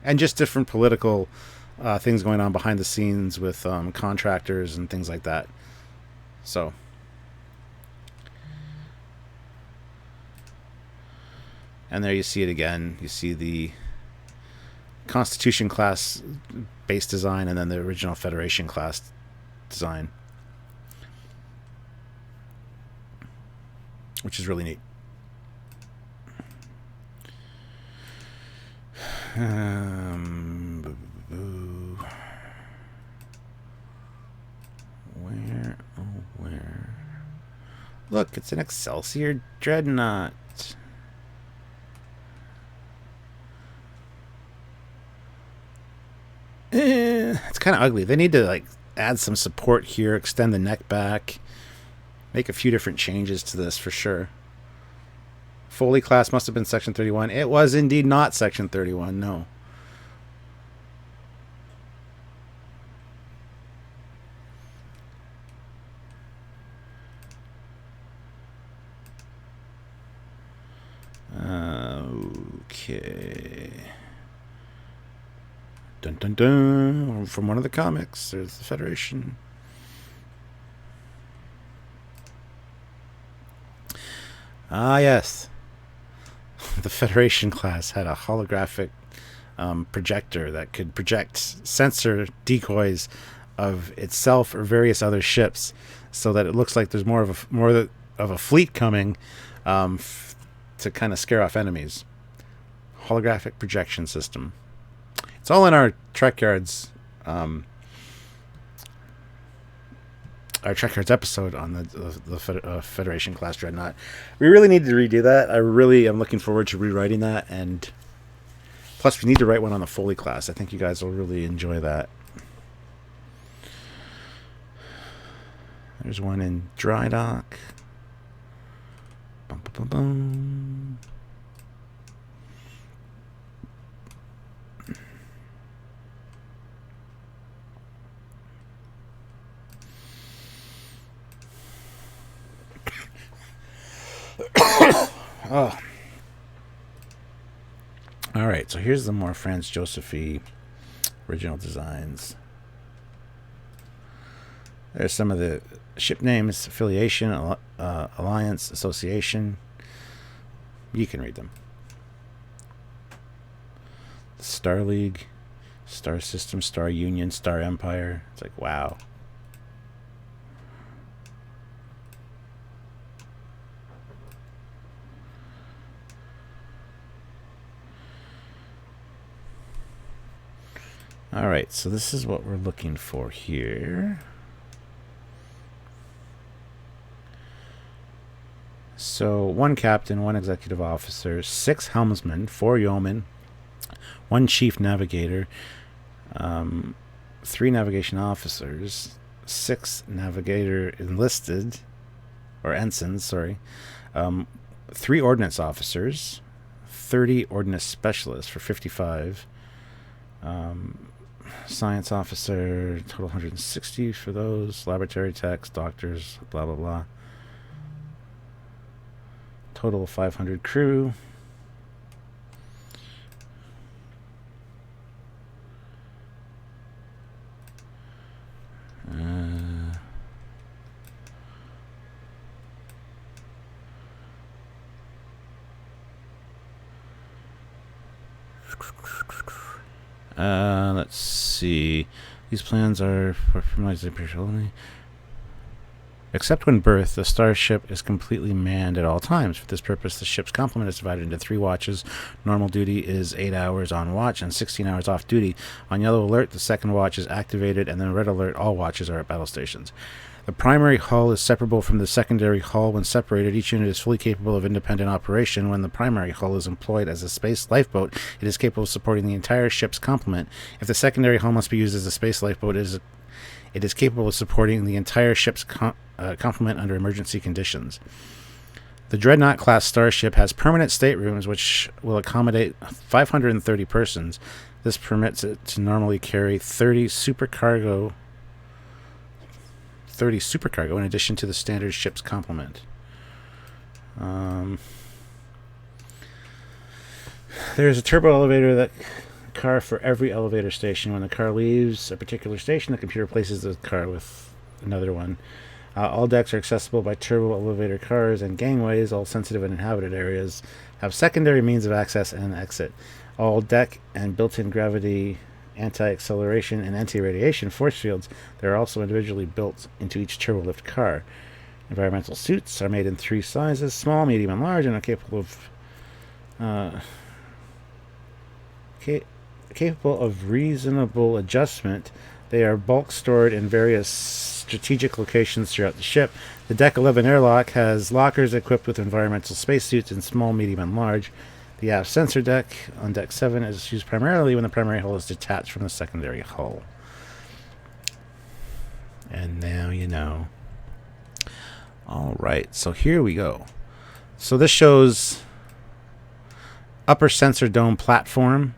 And just different political things going on behind the scenes with contractors and things like that. So, and there you see it again. You see the Constitution class base design, and then the original Federation class design, which is really neat. Where? Look, it's an Excelsior Dreadnought. It's kind of ugly. They need to like add some support here, extend the neck back, make a few different changes to this for sure. Foley class must have been Section 31. It was indeed not Section 31, no. Okay. Dun dun dun. From one of the comics, there's the Federation. Ah, yes. The Federation class had a holographic projector that could project sensor decoys of itself or various other ships, so that it looks like there's more of a fleet coming to kind of scare off enemies. Holographic projection system. It's all in our Trekyards, episode on the Federation Class Dreadnought. We really need to redo that. I really am looking forward to rewriting that, and plus we need to write one on the Foley class. I think you guys will really enjoy that. There's one in dry dock. Bum, bum, bum, bum. Oh. All right, so here's the more Franz Josephy original designs. There's some of the ship names: affiliation, alliance, association. You can read them. The Star League, Star System, Star Union, Star Empire. It's like, wow. All right, so this is what we're looking for here. So 1 captain, 1 executive officer, 6 helmsmen, 4 yeomen, 1 chief navigator, 3 navigation officers, 6 navigator enlisted, or ensigns, sorry, 3 ordnance officers, 30 ordnance specialists for 55, science officer, total 160 for those, laboratory techs, doctors, blah, blah, blah. Total 500 crew. Let's see. These plans are for formalized only. Except when berthed, the starship is completely manned at all times. For this purpose, the ship's complement is divided into 3 watches. Normal duty is 8 hours on watch and 16 hours off duty. On yellow alert, the second watch is activated, and then red alert, all watches are at battle stations. The primary hull is separable from the secondary hull. When separated, each unit is fully capable of independent operation. When the primary hull is employed as a space lifeboat, it is capable of supporting the entire ship's complement. If the secondary hull must be used as a space lifeboat, it is capable of supporting the entire ship's complement under emergency conditions. The Dreadnought class starship has permanent staterooms which will accommodate 530 persons. This permits it to normally carry 30 supercargo in addition to the standard ship's complement. There's a turbo elevator car for every elevator station. When the car leaves a particular station, the computer places the car with another one. All decks are accessible by turbo elevator cars, and gangways, all sensitive and inhabited areas, have secondary means of access and exit. All deck and built-in gravity, anti-acceleration, and anti-radiation force fields that are also individually built into each turbolift car. Environmental suits are made in 3 sizes: small, medium, and large, and are capable of reasonable adjustment. They are bulk stored in various strategic locations throughout the ship. The Deck 11 airlock has lockers equipped with environmental spacesuits in small, medium, and large. The aft sensor deck on Deck 7 is used primarily when the primary hull is detached from the secondary hull. And now you know. All right, so here we go. So this shows upper sensor dome platform.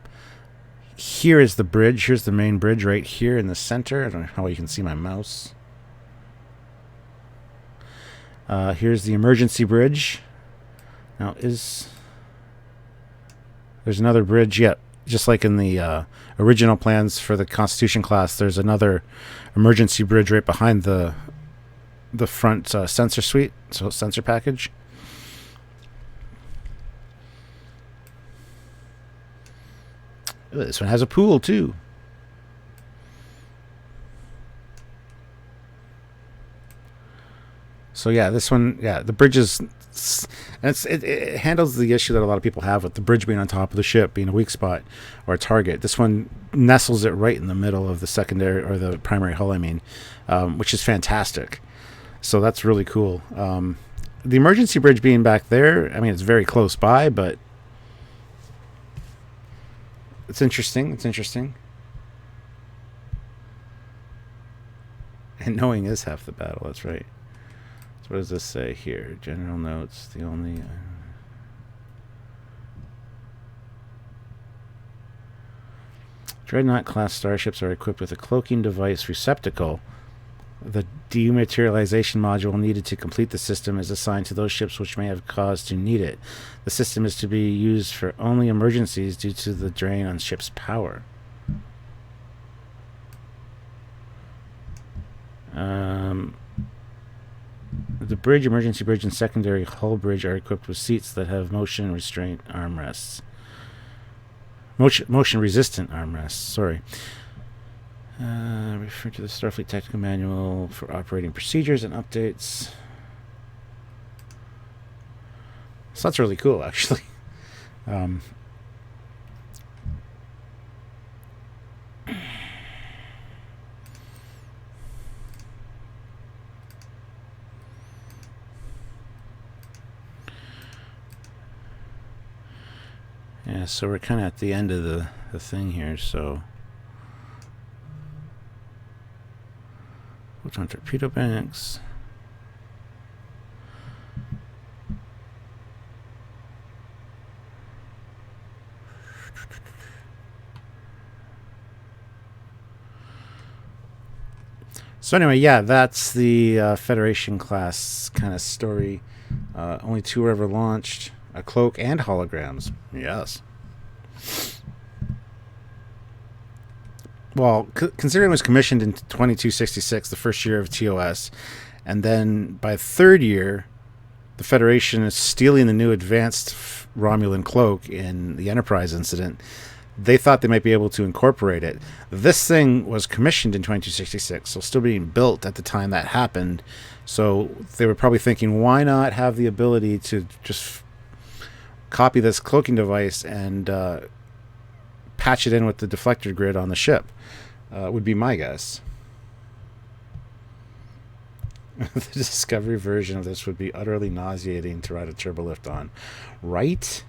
Here is the bridge. Here's the main bridge right here in the center. I don't know how you can see my mouse. Here's the emergency bridge. Now there's another bridge. Yeah, just like in the original plans for the Constitution class, there's another emergency bridge right behind the front sensor suite, so sensor package. Ooh, this one has a pool too. So yeah, this one, yeah, the bridge is, and it handles the issue that a lot of people have with the bridge being on top of the ship, being a weak spot or a target. This one nestles it right in the middle of the secondary or the primary hull, which is fantastic. So that's really cool. The emergency bridge being back there, I mean, it's very close by, but it's interesting. It's interesting. And knowing is half the battle. That's right. So what does this say here? General notes. The only... Dreadnought class starships are equipped with a cloaking device receptacle. The dematerialization module needed to complete the system is assigned to those ships which may have cause to need it. The system is to be used for only emergencies due to the drain on ship's power. The bridge, emergency bridge, and secondary hull bridge are equipped with seats that have motion restraint armrests. Motion resistant armrests, sorry. Refer to the Starfleet Technical Manual for operating procedures and updates. So that's really cool, actually. Yeah, so we're kind of at the end of the thing here, so... Photon torpedo banks. So anyway, yeah, that's the Federation class kind of story. Only 2 were ever launched. A cloak and holograms. Yes. Well, considering it was commissioned in 2266, the first year of TOS, and then by the 3rd year, the Federation is stealing the new advanced Romulan cloak in the Enterprise incident. They thought they might be able to incorporate it. This thing was commissioned in 2266, so still being built at the time that happened. So they were probably thinking, why not have the ability to just copy this cloaking device and patch it in with the deflector grid on the ship, would be my guess. The Discovery version of this would be utterly nauseating to ride a turbolift on. Right?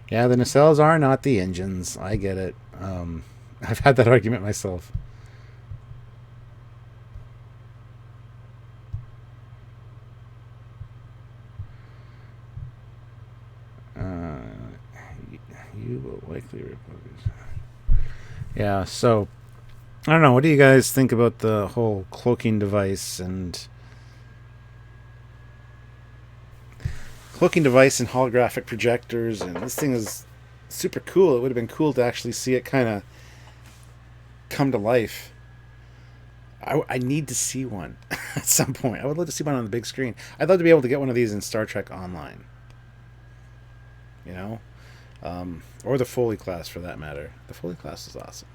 Yeah, the nacelles are not the engines. I get it. I've had that argument myself. You will likely repose. Yeah, so I don't know. What do you guys think about the whole cloaking device and holographic projectors? And this thing is super cool. It would have been cool to actually see it kind of come to life. I need to see one at some point. I would love to see one on the big screen. I'd love to be able to get one of these in Star Trek Online. You know? Or the Foley Class, for that matter. The Foley Class is awesome.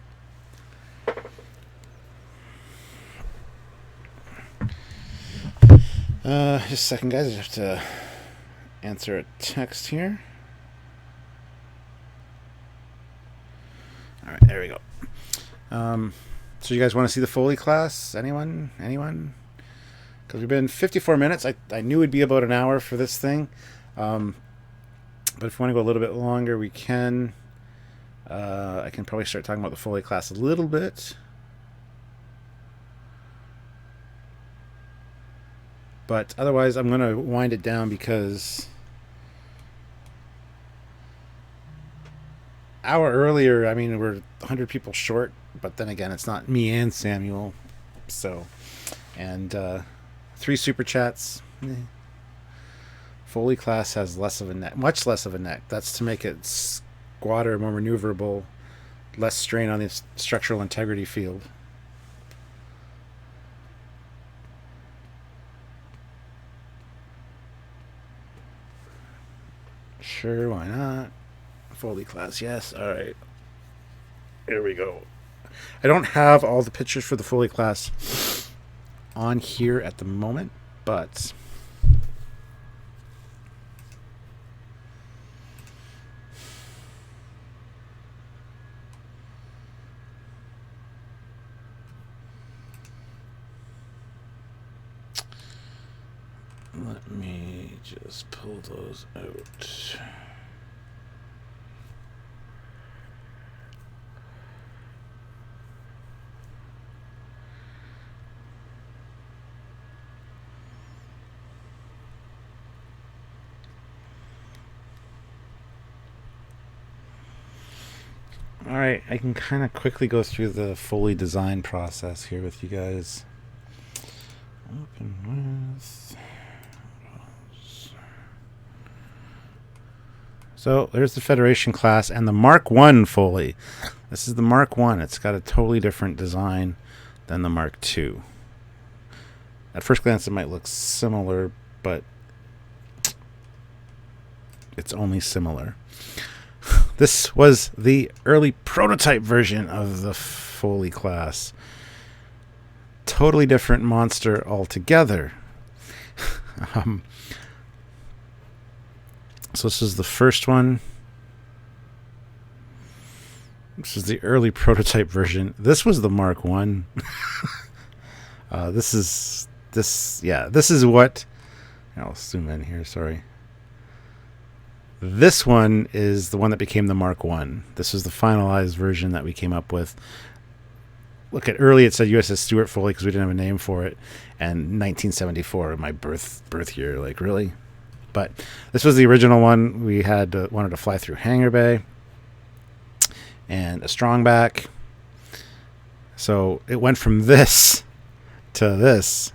Just a second, guys. I have to answer a text here. All right, there we go. So you guys want to see the Foley Class? Anyone? Because we've been 54 minutes. I knew it'd be about an hour for this thing. But if we want to go a little bit longer, we can. I can probably start talking about the Foley Class a little bit. But otherwise, I'm going to wind it down because hour earlier, I mean, we're 100 people short. But then again, it's not me and Samuel. So, and 3 super chats. Foley Class has less of a neck, much less of a neck. That's to make it squatter, more maneuverable, less strain on the structural integrity field. Sure, why not? Foley Class, yes. All right. Here we go. I don't have all the pictures for the Foley Class on here at the moment, but let me just pull those out. All right, I can kind of quickly go through the Foley design process here with you guys. Open with. So there's the Federation Class and the Mark I Foley. This is the Mark I. It's got a totally different design than the Mark II. At first glance, it might look similar, but it's only similar. This was the early prototype version of the Foley Class. Totally different monster altogether. So this is the first one. This is the early prototype version. This was the Mark I. This is what. I'll zoom in here. Sorry. This one is the one that became the Mark I. This is the finalized version that we came up with. Look, at early it said USS Stuart Foley because we didn't have a name for it, and 1974, my birth year. Like, really? But this was the original one. We had wanted to fly through Hangar Bay and a strongback. So it went from this to this,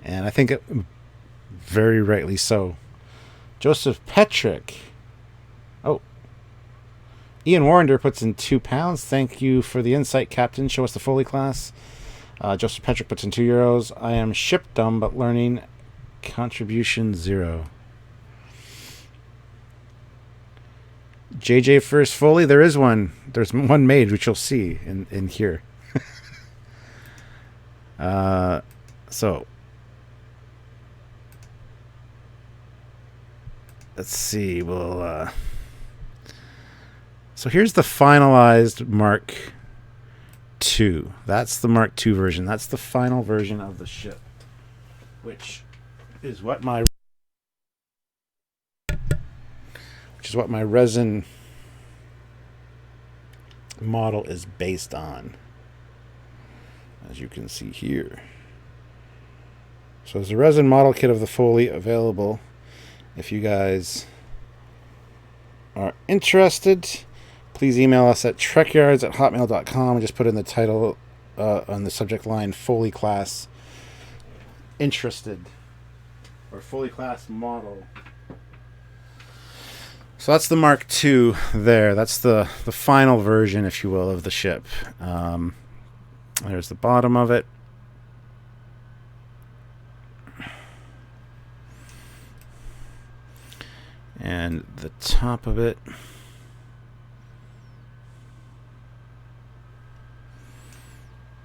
and I think it very rightly so. Joseph Petrick. Oh. Ian Warrender puts in £2. Thank you for the insight, Captain. Show us the Foley Class. Joseph Petrick puts in €2. I am ship dumb but learning. Contribution 0. JJ First Foley. There is one. There's one made, which you'll see in here. So. Let's see. We'll. So here's the finalized Mark II. That's the Mark II version. That's the final version of the ship, which is what my resin model is based on, as you can see here. So there's a resin model kit of the Foley available if you guys are interested. Please email us at trekyards@hotmail.com and just put in the title on the subject line Foley Class interested, or Foley Class model. So that's the Mark II there. That's the final version, if you will, of the ship. There's the bottom of it. and the top of it.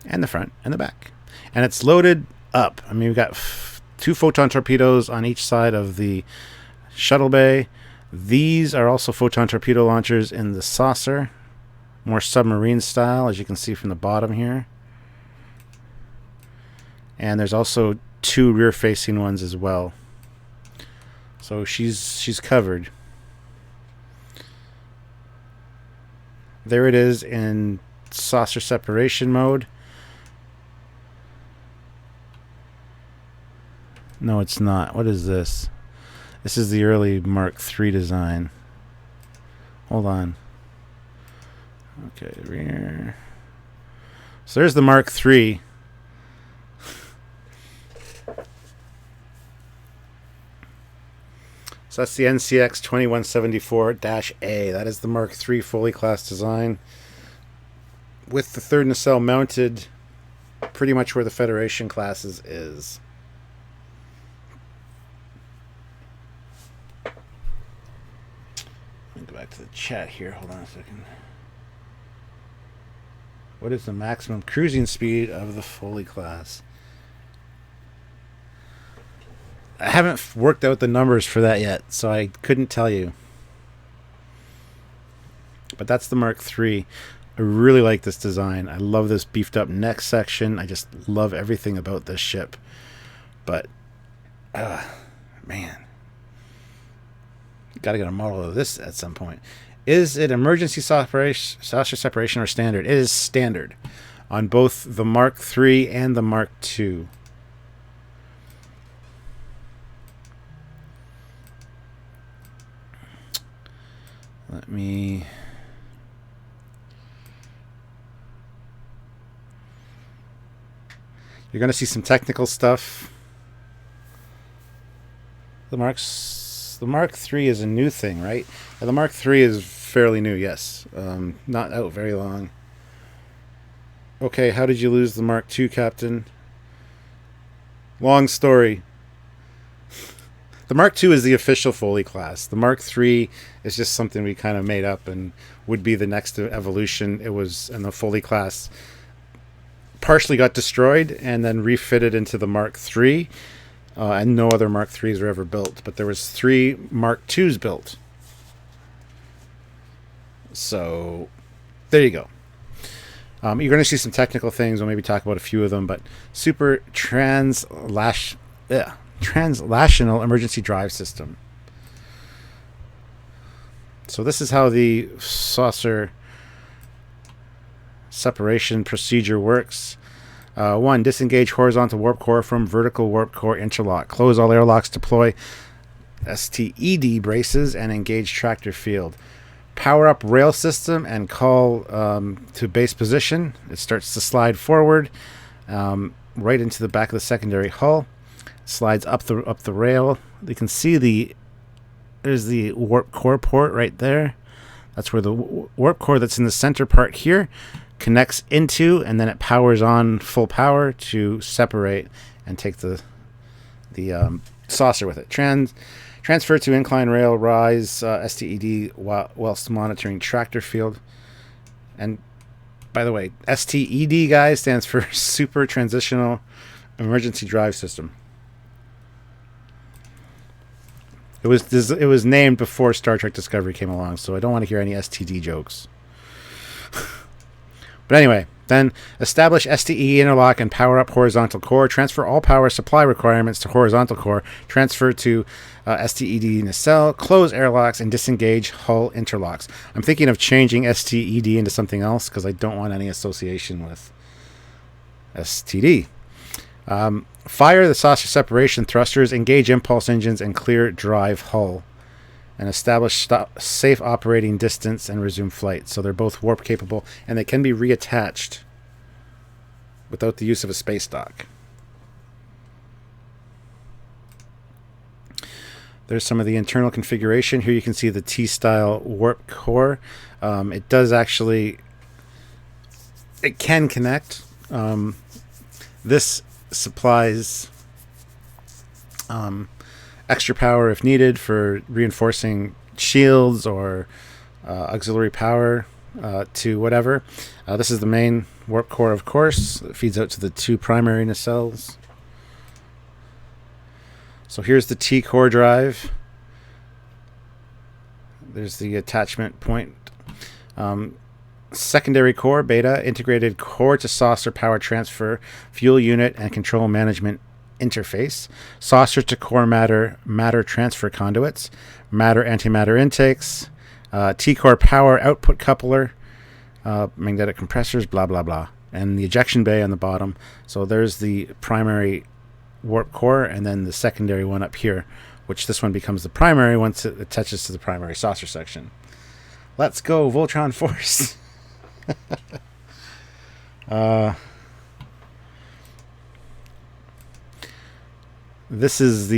And the front and the back. And it's loaded up. I mean, we've got 2 photon torpedoes on each side of the shuttle bay. These are also photon torpedo launchers in the saucer. More submarine style, as you can see from the bottom here. And there's also 2 rear-facing ones as well. So she's covered. There it is in saucer separation mode. No, it's not. What is this? This is the early Mark III design. Hold on. Okay, rear. So there's the Mark III. So that's the NCX 2174-A. That is the Mark III Foley Class design, with the third nacelle mounted pretty much where the Federation classes is. Let me go back to the chat here. Hold on a second. What is the maximum cruising speed of the Foley class? I haven't worked out the numbers for that yet, so I couldn't tell you. But that's the Mark III. I really like this design. I love this beefed up neck section. I just love everything about this ship. But, man. Got to get a model of this at some point. Is it emergency saucer separation or standard? It is standard on both the Mark III and the Mark II. Let me... You're going to see some technical stuff. The Mark III is a new thing, right? The Mark III is fairly new, yes. Not out very long. Okay, how did you lose the Mark II, Captain? Long story. The Mark II is the official Foley class. The Mark III is just something we kind of made up and would be the next evolution. It was in the Foley class. Partially got destroyed and then refitted into the Mark III. And no other Mark IIIs were ever built. But there was 3 Mark IIs built. So, there you go. You're going to see some technical things. We'll maybe talk about a few of them. But super translational emergency drive system. So this is how the saucer separation procedure works. 1. Disengage horizontal warp core from vertical warp core interlock. Close all airlocks, deploy STED braces, and engage tractor field. Power up rail system and call to base position. It starts to slide forward right into the back of the secondary hull. Slides up the rail. You can see there's the warp core port right there. That's where the warp core that's in the center part here connects into, and then it powers on full power to separate and take the saucer with it. Transfer to incline rail rise STED whilst monitoring tractor field. And by the way, STED, guys, stands for Super Transitional Emergency Drive System. It was named before Star Trek Discovery came along, so I don't want to hear any STD jokes. But anyway, then establish STE interlock and power up horizontal core. Transfer all power supply requirements to horizontal core. Transfer to STED nacelle. Close airlocks and disengage hull interlocks. I'm thinking of changing STED into something else because I don't want any association with STD. Fire the saucer separation thrusters, engage impulse engines, and clear drive hull. And establish safe operating distance and resume flight. So they're both warp capable, and they can be reattached without the use of a space dock. There's some of the internal configuration. Here you can see the T-style warp core. It does actually... It can connect. This supplies extra power if needed for reinforcing shields or auxiliary power to whatever. This is the main warp core, of course. It feeds out to the 2 primary nacelles. So here's the T core drive. There's the attachment point. Secondary core, beta, integrated core to saucer power transfer, fuel unit, and control management interface. Saucer to core matter transfer conduits, matter antimatter intakes, T-core power output coupler, magnetic compressors, blah, blah, blah. And the ejection bay on the bottom. So there's the primary warp core, and then the secondary one up here, which this one becomes the primary once it attaches to the primary saucer section. Let's go, Voltron Force. This is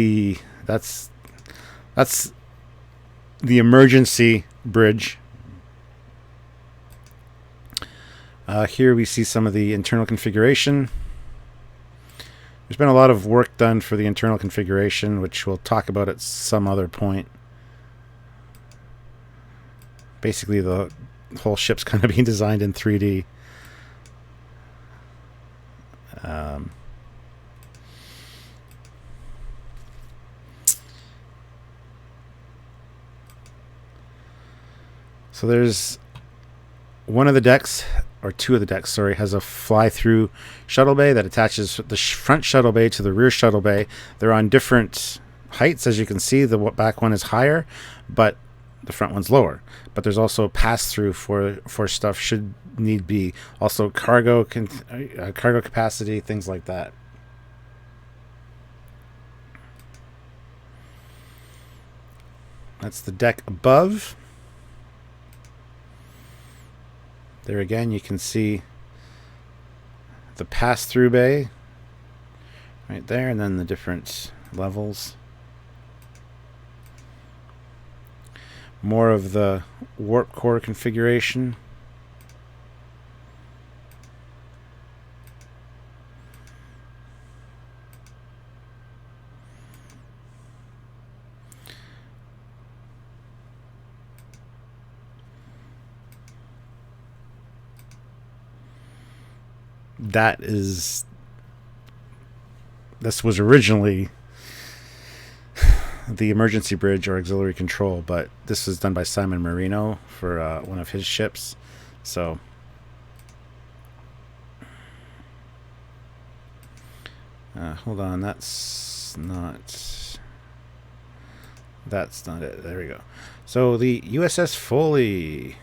that's the emergency bridge. Here we see some of the internal configuration. There's been a lot of work done for the internal configuration, which we'll talk about at some other point. Basically, the whole ship's kind of being designed in 3D. So there's one of the decks, or 2 of the decks, sorry, has a fly-through shuttle bay that attaches the front shuttle bay to the rear shuttle bay. They're on different heights, as you can see. The back one is higher, but the front one's lower. But there's also pass-through for stuff should need be. Also cargo capacity, things like that. That's the deck above. There again, you can see the pass-through bay right there, and then the different levels. More of the warp core configuration. This was originally the emergency bridge or auxiliary control, but this was done by Simon Marino for one of his ships. So hold on, that's not it. There we go. So the USS Foley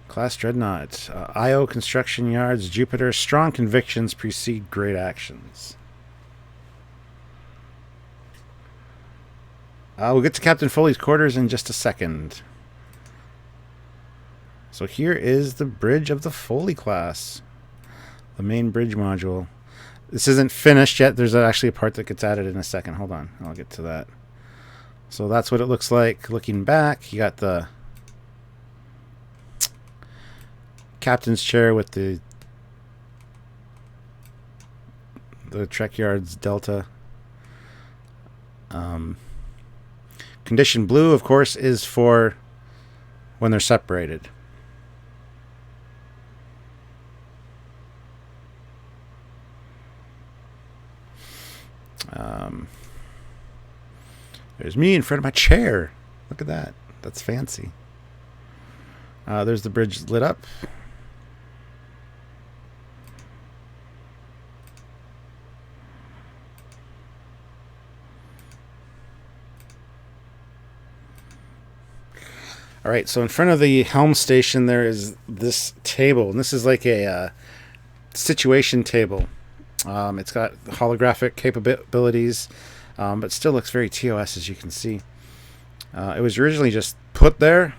Class Dreadnought, IO Construction Yards, Jupiter. Strong convictions precede great actions. We'll get to Captain Foley's quarters in just a second. So here is the bridge of the Foley class, the main bridge module. This isn't finished yet. There's actually a part that gets added in a second. Hold on, I'll get to that. So that's what it looks like looking back. You got the captain's chair with the Trekyards Delta. Condition blue, of course, is for when they're separated. There's me in front of my chair. Look at that. That's fancy. There's the bridge lit up. All right, so in front of the helm station there is this table, and this is like a situation table. It's got holographic capabilities, but still looks very TOS, as you can see. It was originally just put there,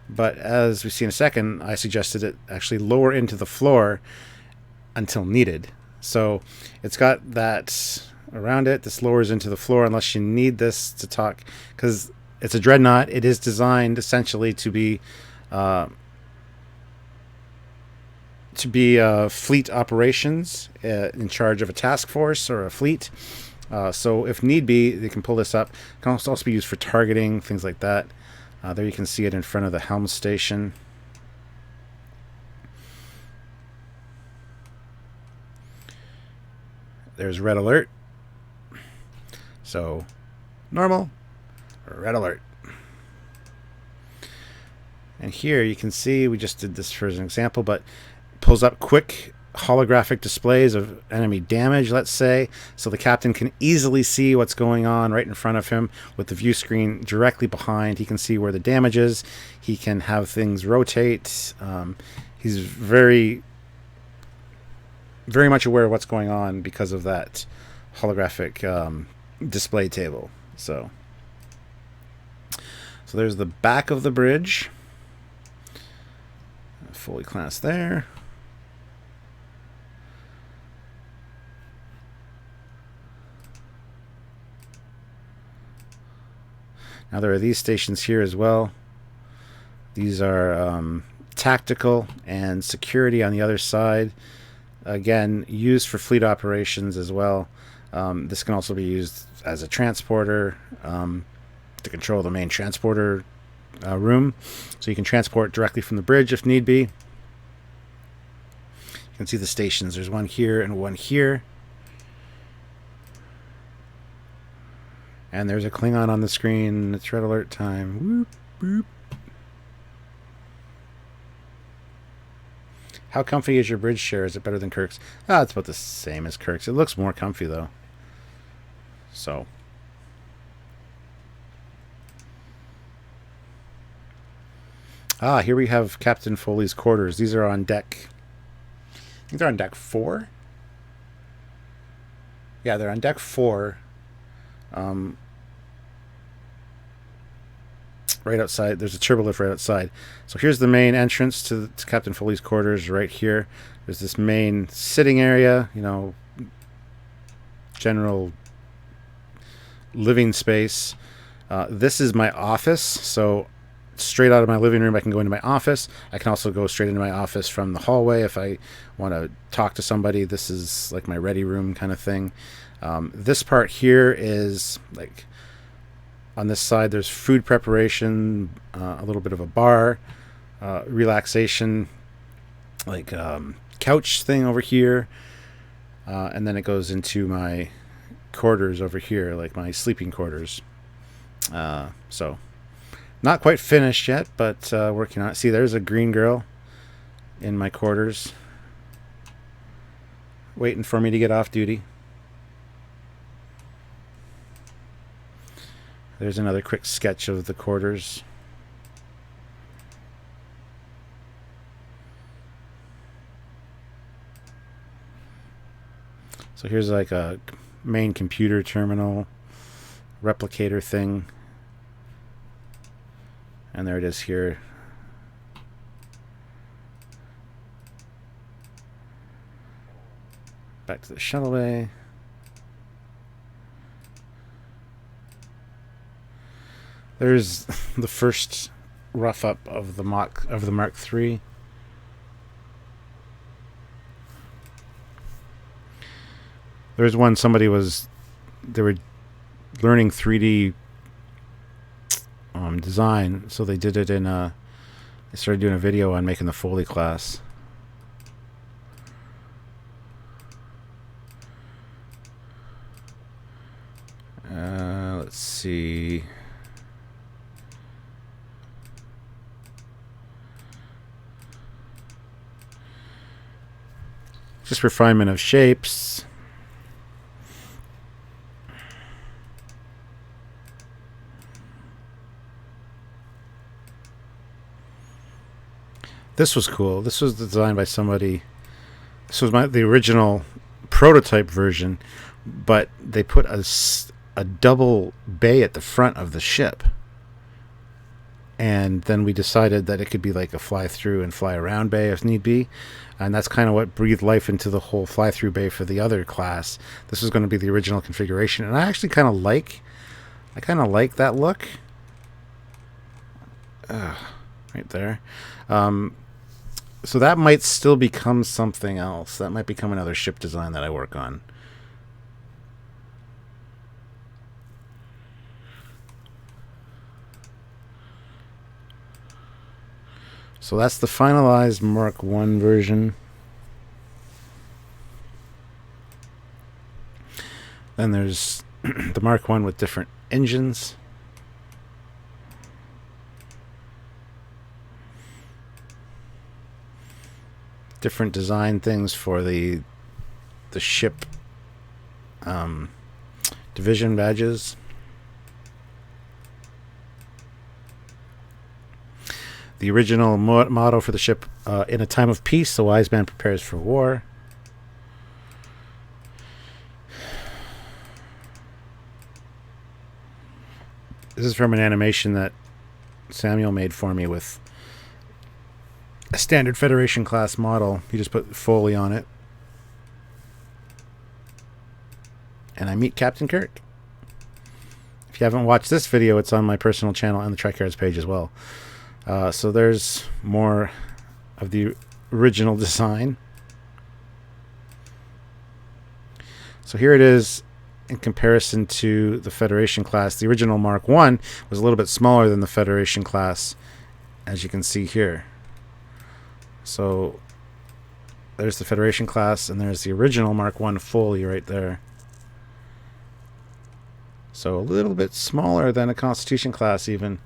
but as we see in a second, I suggested it actually lower into the floor until needed. So it's got that around it. This lowers into the floor unless you need this to talk, because it's a dreadnought. It is designed essentially to be fleet operations, in charge of a task force or a fleet. So if need be, they can pull this up. It can also be used for targeting, things like that. There you can see it in front of the helm station. There's red alert. So normal, red alert. And here you can see, we just did this for an example, but it pulls up quick holographic displays of enemy damage, let's say, so the captain can easily see what's going on right in front of him with the view screen directly behind. He can see where the damage is. He can have things rotate. He's very much aware of what's going on because of that holographic display table. So there's the back of the bridge. Foley Class there. Now there are these stations here as well. These are tactical and security on the other side. Again, used for fleet operations as well. This can also be used as a transporter to control the main transporter room. So you can transport directly from the bridge if need be. You can see the stations. There's one here and one here. And there's a Klingon on the screen. It's red alert time. Whoop, whoop. How comfy is your bridge share? Is it better than Kirk's? It's about the same as Kirk's. It looks more comfy, though. So. Here we have Captain Foley's quarters. These are on deck. I think they're on deck 4. Yeah, they're on deck 4. Right outside. There's a turbolift right outside. So here's the main entrance to Captain Foley's quarters right here. There's this main sitting area, general living space. This is my office. So straight out of my living room, I can go into my office. I can also go straight into my office from the hallway if I want to talk to somebody. This is like my ready room kind of thing. This part here is like, on this side, there's food preparation, a little bit of a bar, relaxation, like couch thing over here. And then it goes into my quarters over here, like my sleeping quarters. So not quite finished yet, but working on it. See, there's a green girl in my quarters waiting for me to get off duty. There's another quick sketch of the quarters. So here's like a main computer terminal, replicator thing. And there it is here. Back to the shuttle bay. There's the first rough up of the Mark III. There's one they were learning 3D design, so they did it in they started doing a video on making the Foley Class. Let's see. Just refinement of shapes. This was cool. This was designed by somebody. This was the original prototype version, but they put a double bay at the front of the ship. And then we decided that it could be like a fly-through and fly-around bay if need be. And that's kind of what breathed life into the whole fly-through bay for the other class. This was going to be the original configuration. And I actually kind of like that look. Right there. So that might still become something else. That might become another ship design that I work on. So that's the finalized Mark 1 version. Then there's the Mark 1 with different engines. Different design things for the ship division badges. The original motto for the ship, in a time of peace, the wise man prepares for war. This is from an animation that Samuel made for me with a standard Federation class model. You just put Foley on it. And I meet Captain Kirk. If you haven't watched this video, it's on my personal channel and the Trekyards page as well. So there's more of the original design. So here it is in comparison to the Federation class. The original Mark 1 was a little bit smaller than the Federation class, as you can see here. So there's the Federation class, and there's the original Mark 1 Foley right there. So a little bit smaller than a Constitution class even.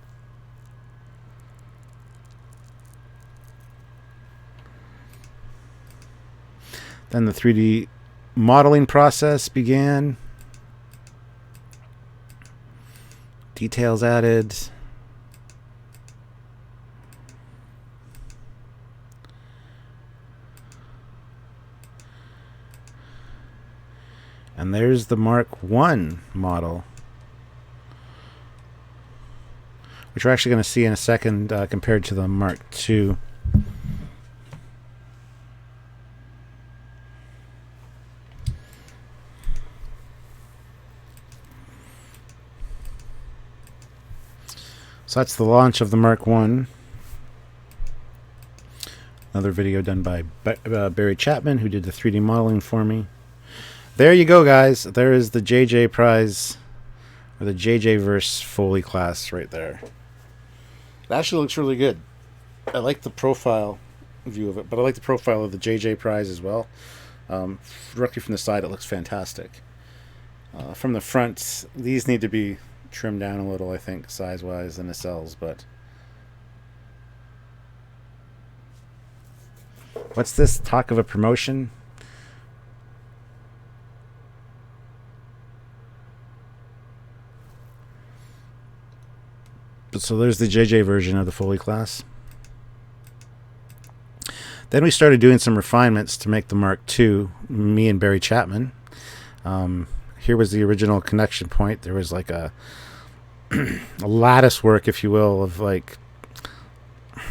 Then the 3D modeling process began. Details added. And there's the Mark 1 model, which we're actually going to see in a second compared to the Mark 2. So that's the launch of the Mark 1. Another video done by Barry Chapman, who did the 3D modeling for me. There you go, guys. There is the JJ Prize, or the JJ Verse Foley class right there. It actually looks really good. I like the profile view of it, but I like the profile of the JJ Prize as well. Directly from the side, it looks fantastic. From the front, these need to be trimmed down a little, I think, size-wise, the nacelles, but what's this? Talk of a promotion? So there's the JJ version of the Foley class. Then we started doing some refinements to make the Mark II, me and Barry Chapman. Here was the original connection point. There was like a lattice work, if you will, of like, I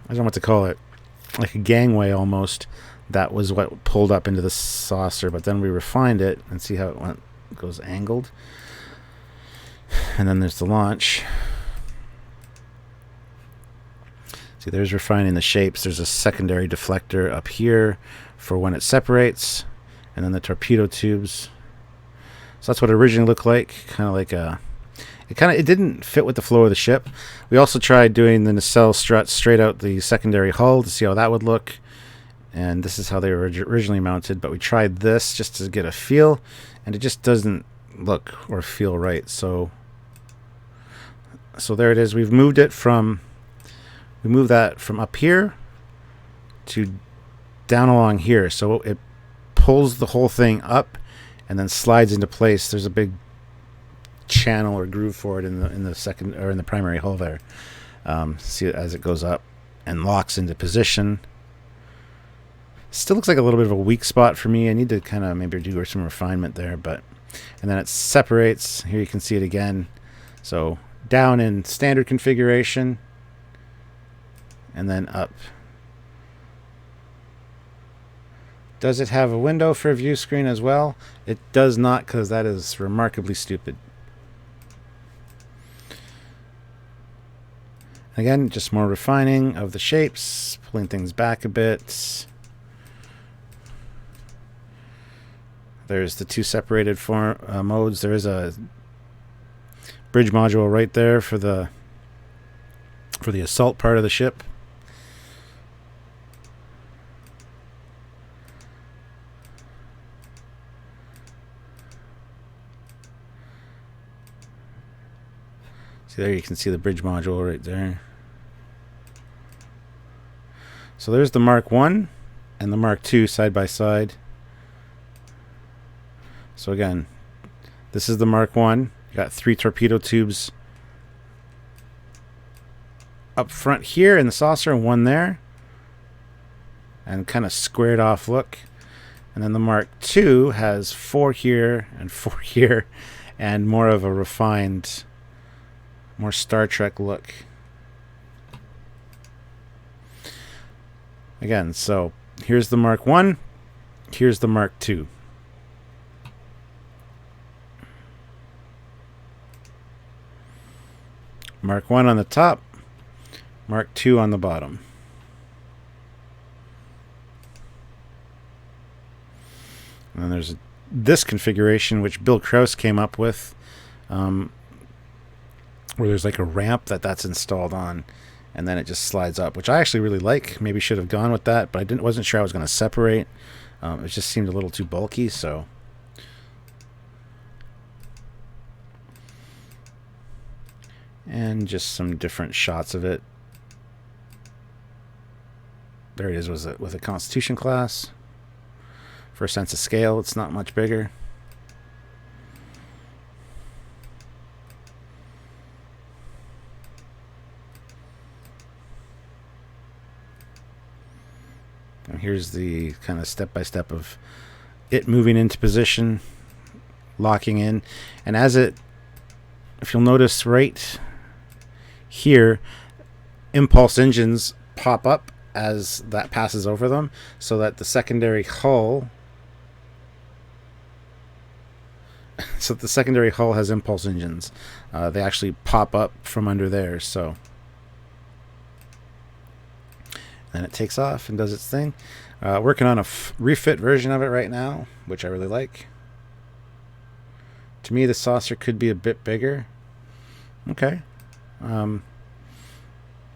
don't know what to call it, like a gangway almost. That was what pulled up into the saucer, but then we refined it and see how it went. It goes angled. And then there's the launch. See, there's refining the shapes. There's a secondary deflector up here for when it separates, and then the torpedo tubes. So that's what it originally looked like, kind of like a. It didn't fit with the flow of the ship. We also tried doing the nacelle struts straight out the secondary hull to see how that would look, and this is how they were originally mounted. But we tried this just to get a feel, and it just doesn't look or feel right. So there it is. We moved that from up here to down along here. So it pulls the whole thing up and then slides into place. There's a big channel or groove for it in the second, or in the primary hull there. See it as it goes up and locks into position. Still looks like a little bit of a weak spot for me. I need to kind of maybe do some refinement there, and then it separates. Here you can see it again. So down in standard configuration, and then up. Does it have a window for a view screen as well? It does not, because that is remarkably stupid. Again, just more refining of the shapes, pulling things back a bit. There's the two separated modes. There is a bridge module right there for the for the assault part of the ship. See there, you can see the bridge module right there. So there's the Mark 1 and the Mark 2 side by side. So again, this is the Mark 1. You got 3 torpedo tubes up front here in the saucer and 1 there. And kind of squared off look. And then the Mark 2 has 4 here and 4 here and more of a refined, more Star Trek look. Again, so here's the Mark 1, here's the Mark 2. Mark 1 on the top, Mark 2 on the bottom. And then there's this configuration which Bill Krause came up with, where there's like a ramp that's installed on, and then it just slides up, which I actually really like. Maybe should have gone with that, but wasn't sure I was going to separate. It just seemed a little too bulky, so. And just some different shots of it. There it is with a Constitution class. For a sense of scale, it's not much bigger. And here's the kind of step-by-step of it moving into position, locking in. And as it, if you'll notice right here, impulse engines pop up as that passes over them, so that the secondary hull, has impulse engines. They actually pop up from under there, so. Then it takes off and does its thing. Working on a refit version of it right now, which I really like. To me, the saucer could be a bit bigger. Okay. I'm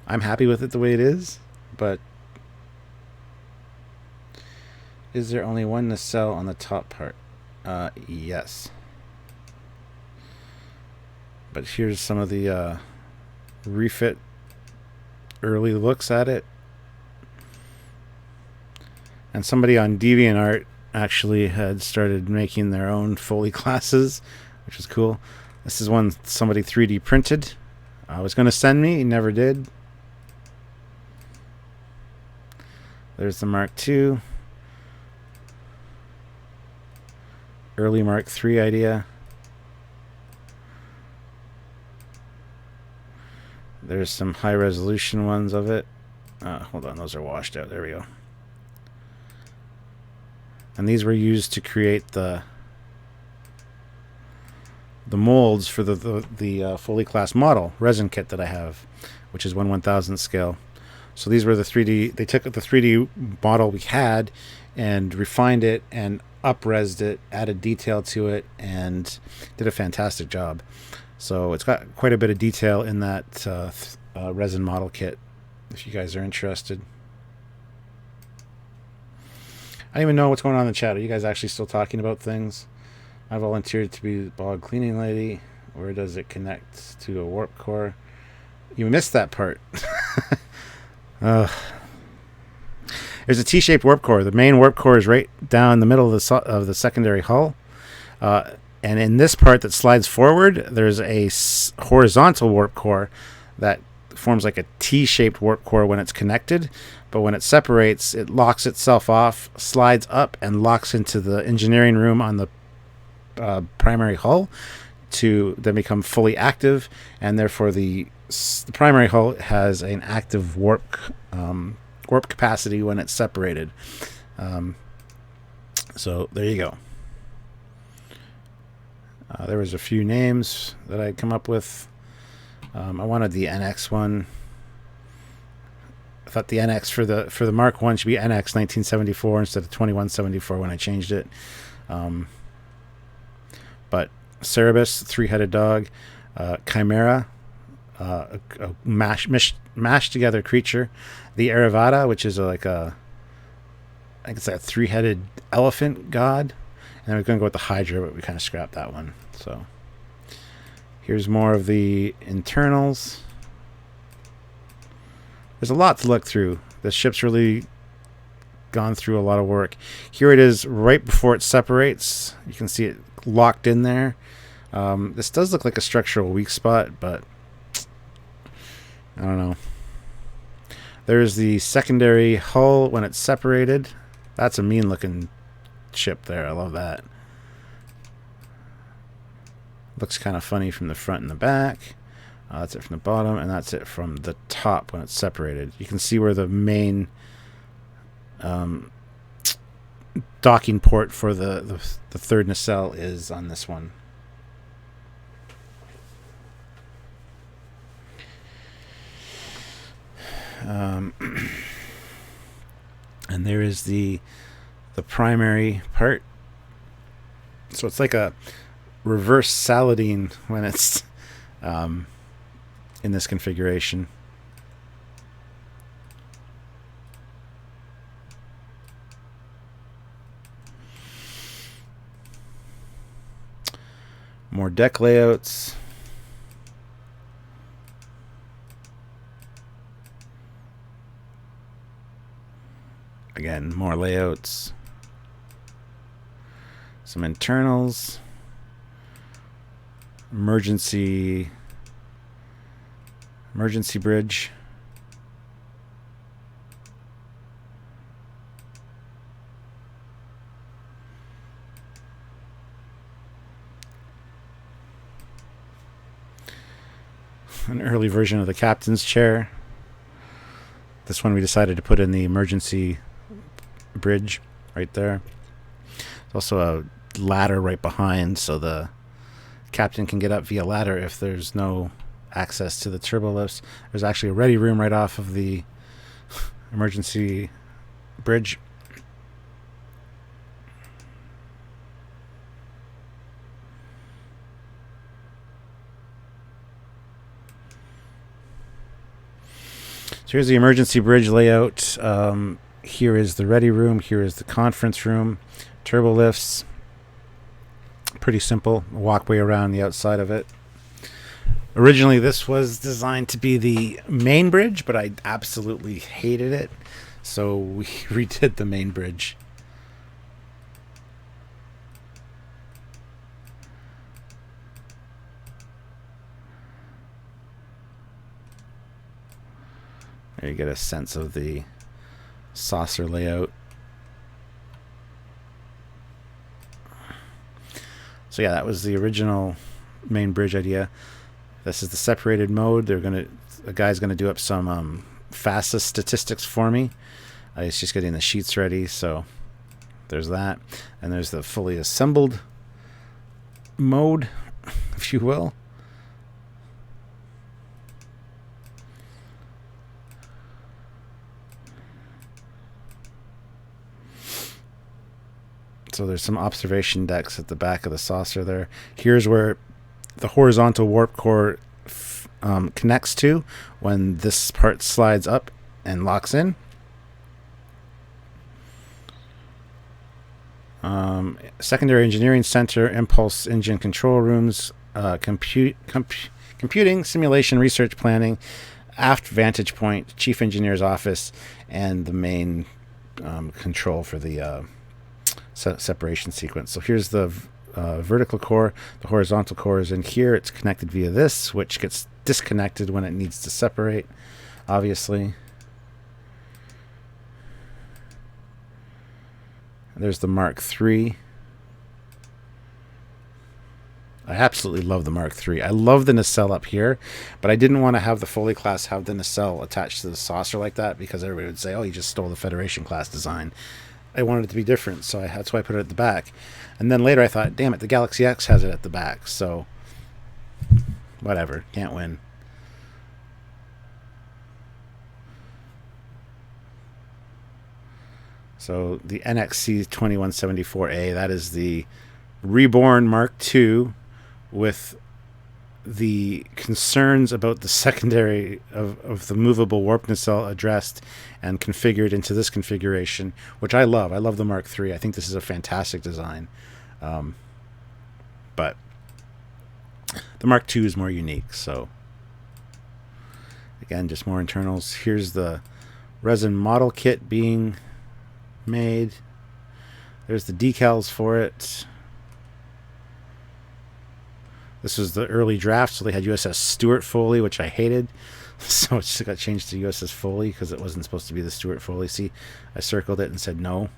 happy with it the way it is, but is there only one nacelle on the top part? Yes. But here's some of the refit early looks at it. And somebody on DeviantArt actually had started making their own Foley classes, which is cool. This is one somebody 3D printed. I was going to send me, he never did. There's the Mark II. Early Mark III idea. There's some high resolution ones of it. Hold on, those are washed out. There we go. And these were used to create the molds for the Foley Class model resin kit that I have, which is 1/1000th scale. So these were the 3D. They took the 3D model we had and refined it and up-resed it, added detail to it, and did a fantastic job. So it's got quite a bit of detail in that resin model kit, if you guys are interested. I don't even know what's going on in the chat. Are you guys actually still talking about things? I volunteered to be the bog cleaning lady. Where does it connect to a warp core? You missed that part. There's a T-shaped warp core. The main warp core is right down the middle of the secondary hull. And in this part that slides forward, there's a horizontal warp core that forms like a T-shaped warp core when it's connected. But when it separates, it locks itself off, slides up, and locks into the engineering room on the primary hull to then become fully active. And therefore, the primary hull has an active warp capacity when it's separated. So there you go. There was a few names that I'd come up with. I wanted the NX one. I thought the NX for the Mark 1 should be NX 1974 instead of 2174 when I changed it. But Cerebus, three-headed dog, Chimera, a mashed together creature. The Eravada, which is like a, I think it's a 3-headed elephant god. And then we're going to go with the Hydra, but we kind of scrapped that one. So here's more of the internals. There's a lot to look through. The ship's really gone through a lot of work. Here it is right before it separates. You can see it locked in there. This does look like a structural weak spot, but I don't know. There's the secondary hull when it's separated. That's a mean looking ship there. I love that. Looks kind of funny from the front and the back. That's it from the bottom, and that's it from the top when it's separated. You can see where the main docking port for the third nacelle is on this one. And there is the primary part. So it's like a reverse Saladin when it's in this configuration. More deck layouts. Again, more layouts. Some internals. Emergency bridge. An early version of the captain's chair. This one we decided to put in the emergency bridge right there. There's also a ladder right behind, so the captain can get up via ladder if there's no access to the turbo lifts. There's actually a ready room right off of the emergency bridge. So here's the emergency bridge layout. Here is the ready room. Here is the conference room. Turbo lifts. Pretty simple. A walkway around the outside of it. Originally, this was designed to be the main bridge, but I absolutely hated it. So we redid the main bridge. There you get a sense of the saucer layout. So yeah, that was the original main bridge idea. This is the separated mode. The guy's gonna do up some FASA statistics for me. He's just getting the sheets ready, so there's that. And there's the fully assembled mode, if you will. So there's some observation decks at the back of the saucer there. Here's where the horizontal warp core connects to when this part slides up and locks in. Secondary engineering center, impulse engine control rooms, computing, simulation, research planning, aft vantage point, chief engineer's office, and the main control for the separation sequence. So here's the vertical core. The horizontal core is in here. It's connected via this, which gets disconnected when it needs to separate, obviously. There's the Mark III. I absolutely love the Mark III. I love the nacelle up here, but I didn't want to have the Foley class have the nacelle attached to the saucer like that because everybody would say, oh, you just stole the Federation class design. I wanted it to be different, so that's why I put it at the back. And then later I thought, damn it, the Galaxy X has it at the back, so whatever, can't win. So the NXC 2174A, that is the reborn Mark II with the concerns about the secondary of the movable warp nacelle addressed and configured into this configuration, which I love. I love the Mark III. I think this is a fantastic design. But the Mark II is more unique. So again, just more internals. Here's the resin model kit being made. There's the decals for it. This was the early draft, so they had USS Stuart Foley, which I hated. So it just got changed to USS Foley because it wasn't supposed to be the Stuart Foley. See, I circled it and said no.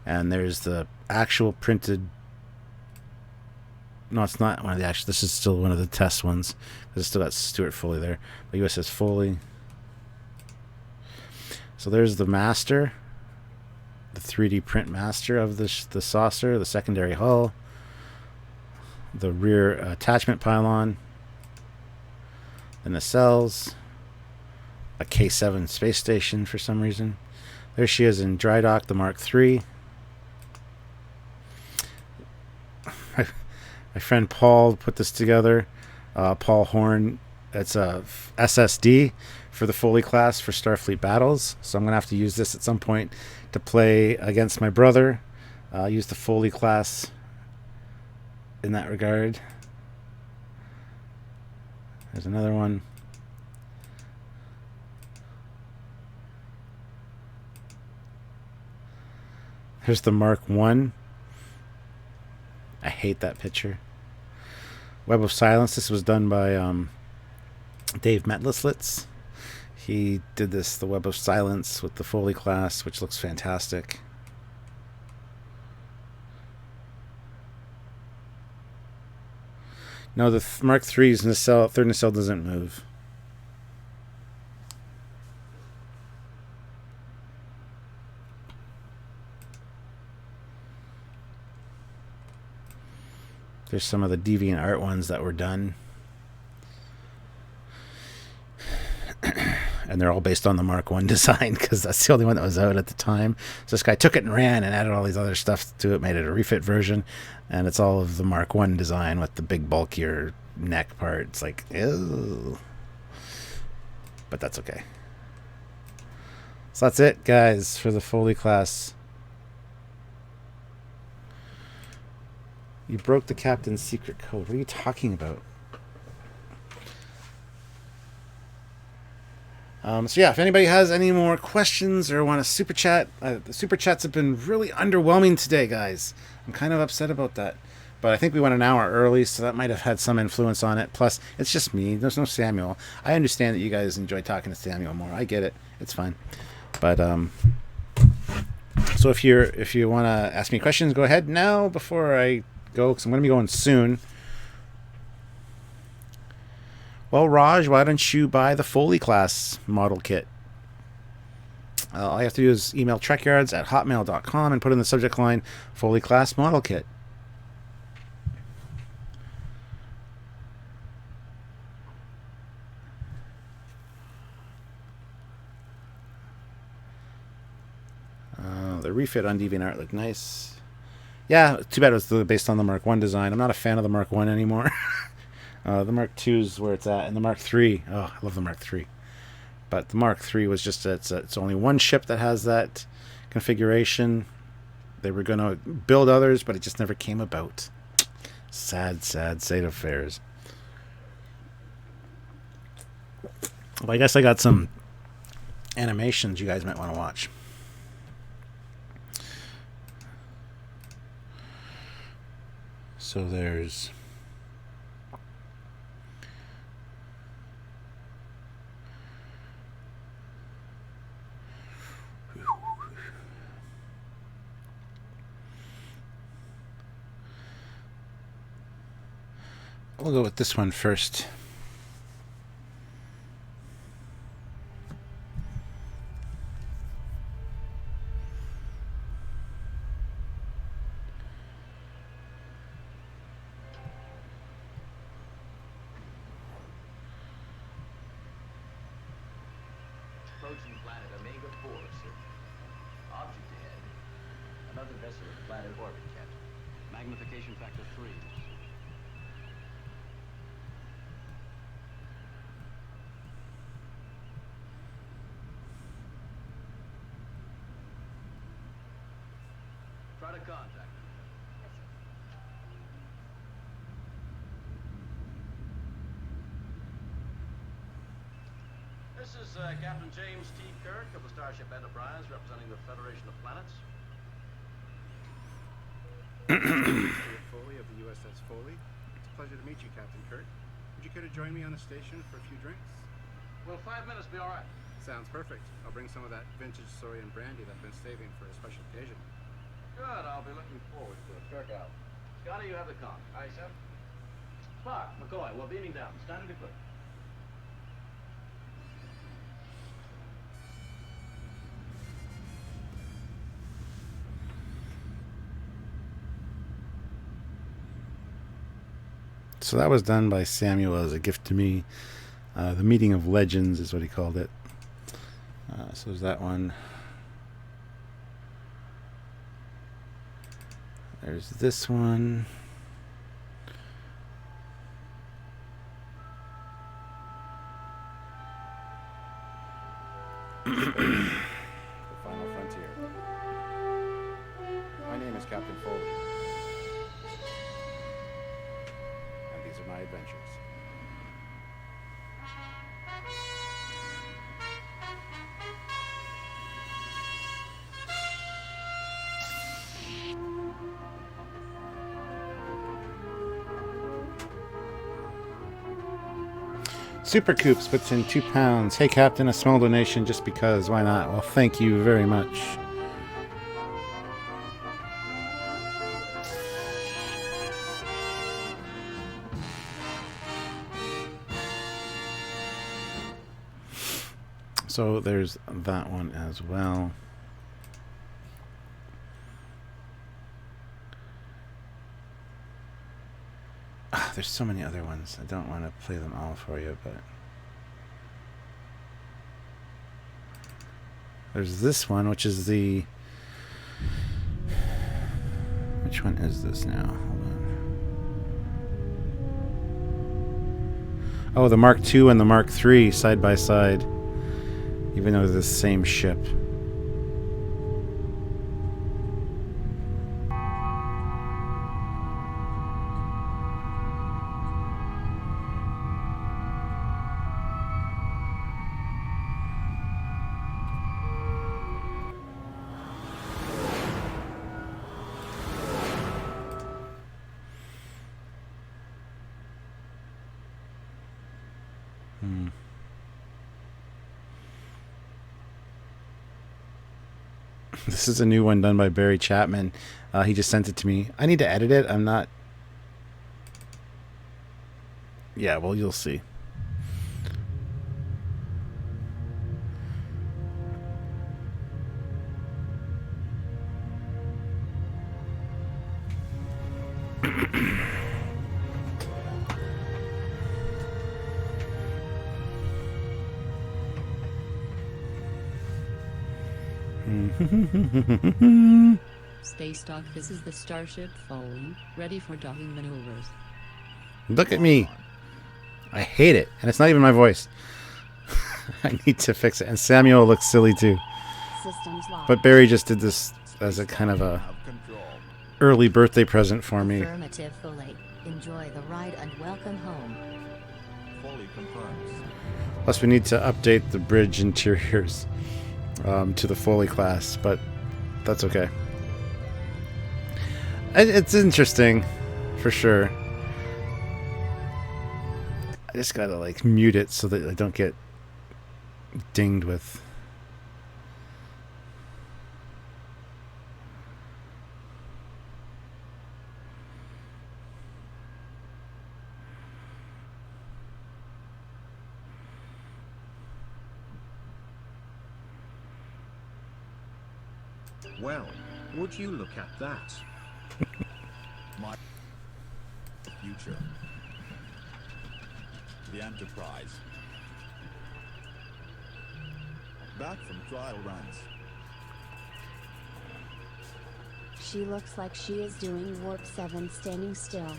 And there's the actual printed... No, it's not one of the actual... This is still one of the test ones. It's still got Stuart Foley there. But USS Foley. So there's the master. The 3D print master of the saucer, the secondary hull. The rear attachment pylon, the nacelles, a K-7 space station for some reason. There she is in dry dock, the Mark III. My friend Paul put this together. Paul Horn. It's a SSD for the Foley class for Starfleet battles. So I'm going to have to use this at some point to play against my brother. Use the Foley class in that regard. There's another one. Here's the Mark I. I hate that picture. Web of Silence. This was done by Dave Metlislitz. He did this, the Web of Silence, with the Foley class, which looks fantastic. No, the Mark III's nacelle, third nacelle doesn't move. There's some of the DeviantArt ones that were done. And they're all based on the Mark I design because that's the only one that was out at the time. So this guy took it and ran and added all these other stuff to it, made it a refit version. And it's all of the Mark I design with the big bulkier neck part. It's like, ew. But that's okay. So that's it, guys, for the Foley class. You broke the captain's secret code. What are you talking about? So yeah, if anybody has any more questions or want to super chat, the super chats have been really underwhelming today, guys. I'm kind of upset about that. But I think we went an hour early, so that might have had some influence on it. Plus, it's just me. There's no Samuel. I understand that you guys enjoy talking to Samuel more. I get it. It's fine. But so if you want to ask me questions, go ahead now before I go, because I'm going to be going soon. Well, Raj, why don't you buy the Foley class model kit? All you have to do is email trekyards@hotmail.com and put in the subject line Foley class model kit. The refit on DeviantArt looked nice. Yeah, too bad it was based on the Mark I design. I'm not a fan of the Mark I anymore. The Mark II is where it's at, and the Mark III. Oh, I love the Mark III. But the Mark III was just, it's only one ship that has that configuration. They were going to build others, but it just never came about. Sad, sad state of affairs. Well, I guess I got some animations you guys might want to watch. So there's... We'll go with this one first. Approaching planet Omega 4, sir. Object ahead. Another vessel in planet orbit, Captain. Magnification factor 3. to contact. This is Captain James T. Kirk of the Starship Enterprise, representing the Federation of Planets. Foley of the USS Foley. It's a pleasure to meet you, Captain Kirk. Would you care to join me on the station for a few drinks? Will 5 minutes be all right? Sounds perfect. I'll bring some of that vintage Saurian brandy that I've been saving for a special occasion. Good, I'll be looking forward to it. Kirk out. Scotty, you have the con. Aye, sir. Spock, McCoy, we're beaming down. Standard equipment. So that was done by Samuel as a gift to me. The Meeting of Legends is what he called it. So there's that one. There's this one. The Final Frontier. My name is Captain Foley. And these are my adventures. Super Coops puts in £2. Hey Captain, a small donation just because. Why not? Well, thank you very much. So there's that one as well. There's so many other ones. I don't want to play them all for you, but there's this one, which is the... Which one is this now? Hold on. Oh, the Mark II and the Mark III side by side, even though they're the same ship. This is a new one done by Barry Chapman. He just sent it to me. I need to edit it. I'm not... Yeah, well, you'll see. Space Dock, this is the Starship Foley, ready for docking maneuvers. Look at me. I hate it. And it's not even my voice. I need to fix it. And Samuel looks silly too. Systems locked. But Barry just did this as a kind of a early birthday present for me. Affirmative, Foley. Enjoy the ride and welcome home. Foley confirms. Plus we need to update the bridge interiors to the Foley class, but that's okay. It's interesting, for sure. I just gotta like mute it so that I don't get dinged with. Well, would you look at that? My future. The Enterprise. Back from trial runs. She looks like she is doing warp 7 standing still.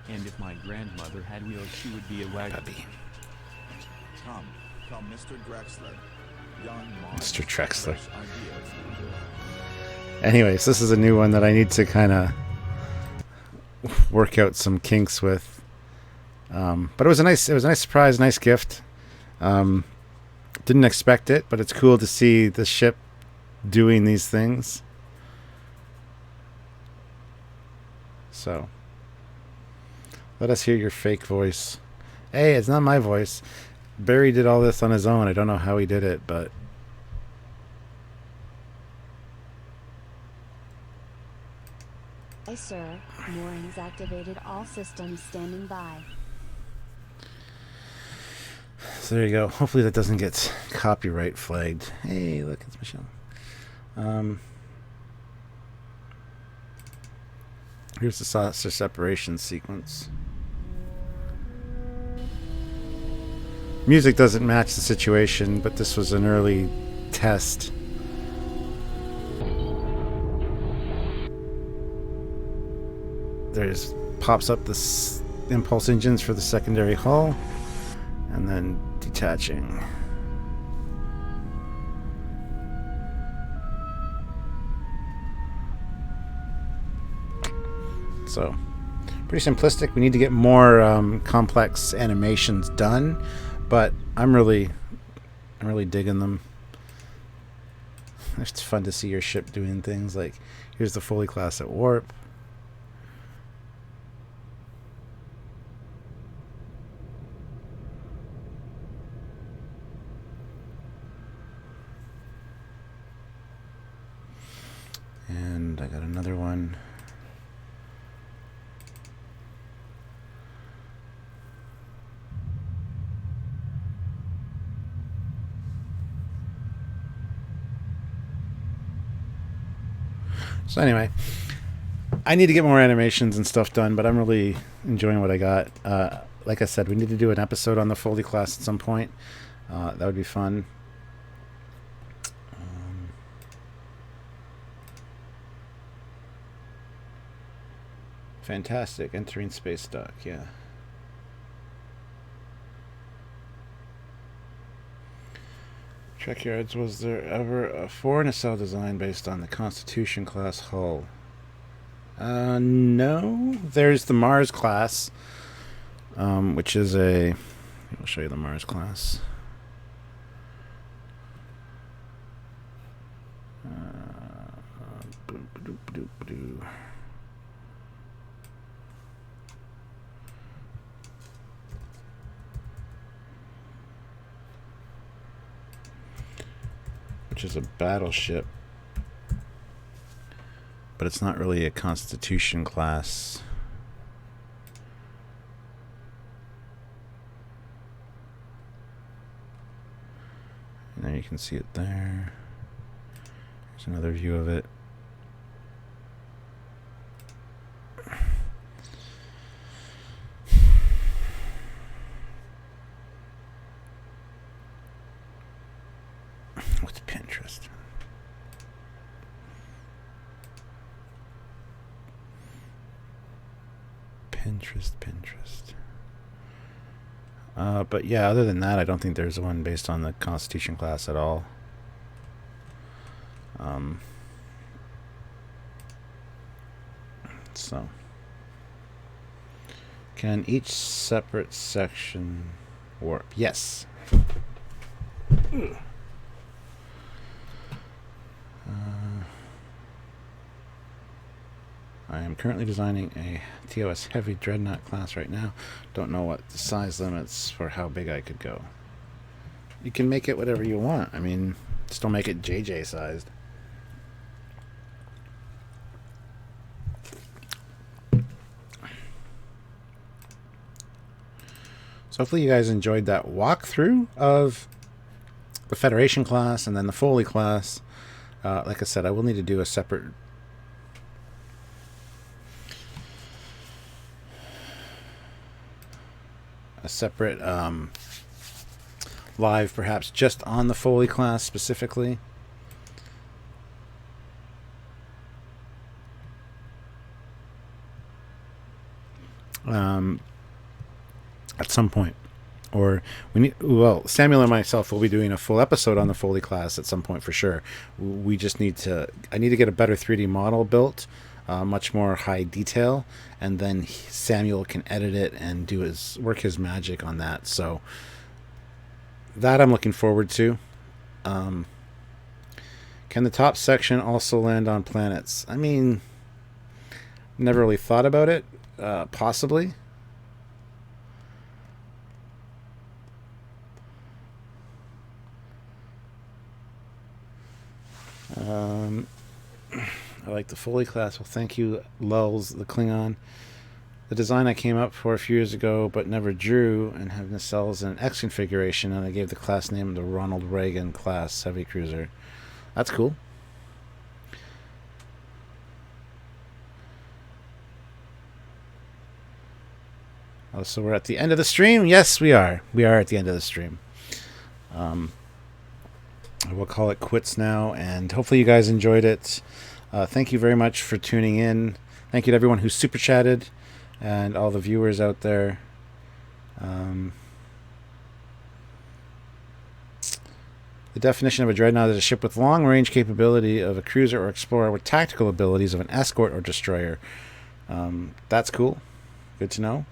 And if my grandmother had wheels, she would be a wagon. Come, Mr. Drexler. Young Mr. Trexler. Anyways, this is a new one that I need to kind of work out some kinks with. But it was a nice surprise, nice gift. Didn't expect it, but it's cool to see the ship doing these things. So, let us hear your fake voice. Hey, it's not my voice. Barry did all this on his own. I don't know how he did it, but... Aye, sir. Moorings activated. All systems standing by. So there you go. Hopefully that doesn't get copyright flagged. Hey, look, it's Michelle. Here's the saucer separation sequence. Music doesn't match the situation, but this was an early test. There's pops up the impulse engines for the secondary hull, and then detaching. So, pretty simplistic. We need to get more complex animations done, but I'm really digging them. It's fun to see your ship doing things like, here's the Foley Class at warp. And I got another one. So anyway, I need to get more animations and stuff done, but I'm really enjoying what I got. Like I said, we need to do an episode on the Foley Class at some point. That would be fun. Fantastic. Entering space dock, yeah. Trekyards, was there ever a 4 nacelle design based on the Constitution class hull? No. There's the Mars class, which is a... I'll show you the Mars class. Which is a battleship, but it's not really a Constitution class. And there you can see it there. There's another view of it. What's Pinterest? Pinterest. But yeah, other than that, I don't think there's one based on the Constitution class at all. So, can each separate section warp? Yes. I am currently designing a TOS Heavy Dreadnought class right now. Don't know what the size limits for how big I could go. You can make it whatever you want. I mean, just don't make it JJ sized. So hopefully you guys enjoyed that walkthrough of the Federation class and then the Foley class. Like I said, I will need to do a separate live, perhaps just on the Foley class specifically. At some point. or we need, well, Samuel and myself will be doing a full episode on the Foley class at some point for sure. We just need to, I need to get a better 3D model built, much more high detail, and then Samuel can edit it and do work his magic on that. So that I'm looking forward to. Can the top section also land on planets? I mean, never really thought about it. Possibly. I like the Foley class. Well, thank you, Lulz, the Klingon. The design I came up for a few years ago but never drew, and have nacelles in an X configuration, and I gave the class name the Ronald Reagan class heavy cruiser. That's cool. Oh, so we're at the end of the stream? Yes, we are. We are at the end of the stream. We'll call it quits now, and hopefully you guys enjoyed it. Thank you very much for tuning in. Thank you to everyone who super chatted and all the viewers out there. The definition of a dreadnought is a ship with long-range capability of a cruiser or explorer with tactical abilities of an escort or destroyer. That's cool. Good to know.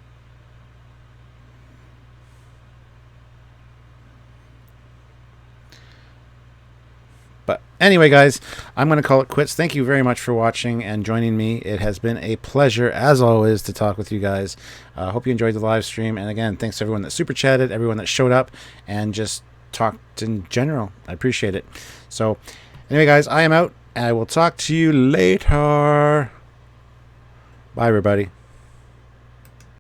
But anyway, guys, I'm going to call it quits. Thank you very much for watching and joining me. It has been a pleasure, as always, to talk with you guys. I hope you enjoyed the live stream. And again, thanks to everyone that super chatted, everyone that showed up, and just talked in general. I appreciate it. So anyway, guys, I am out. I will talk to you later. Bye, everybody.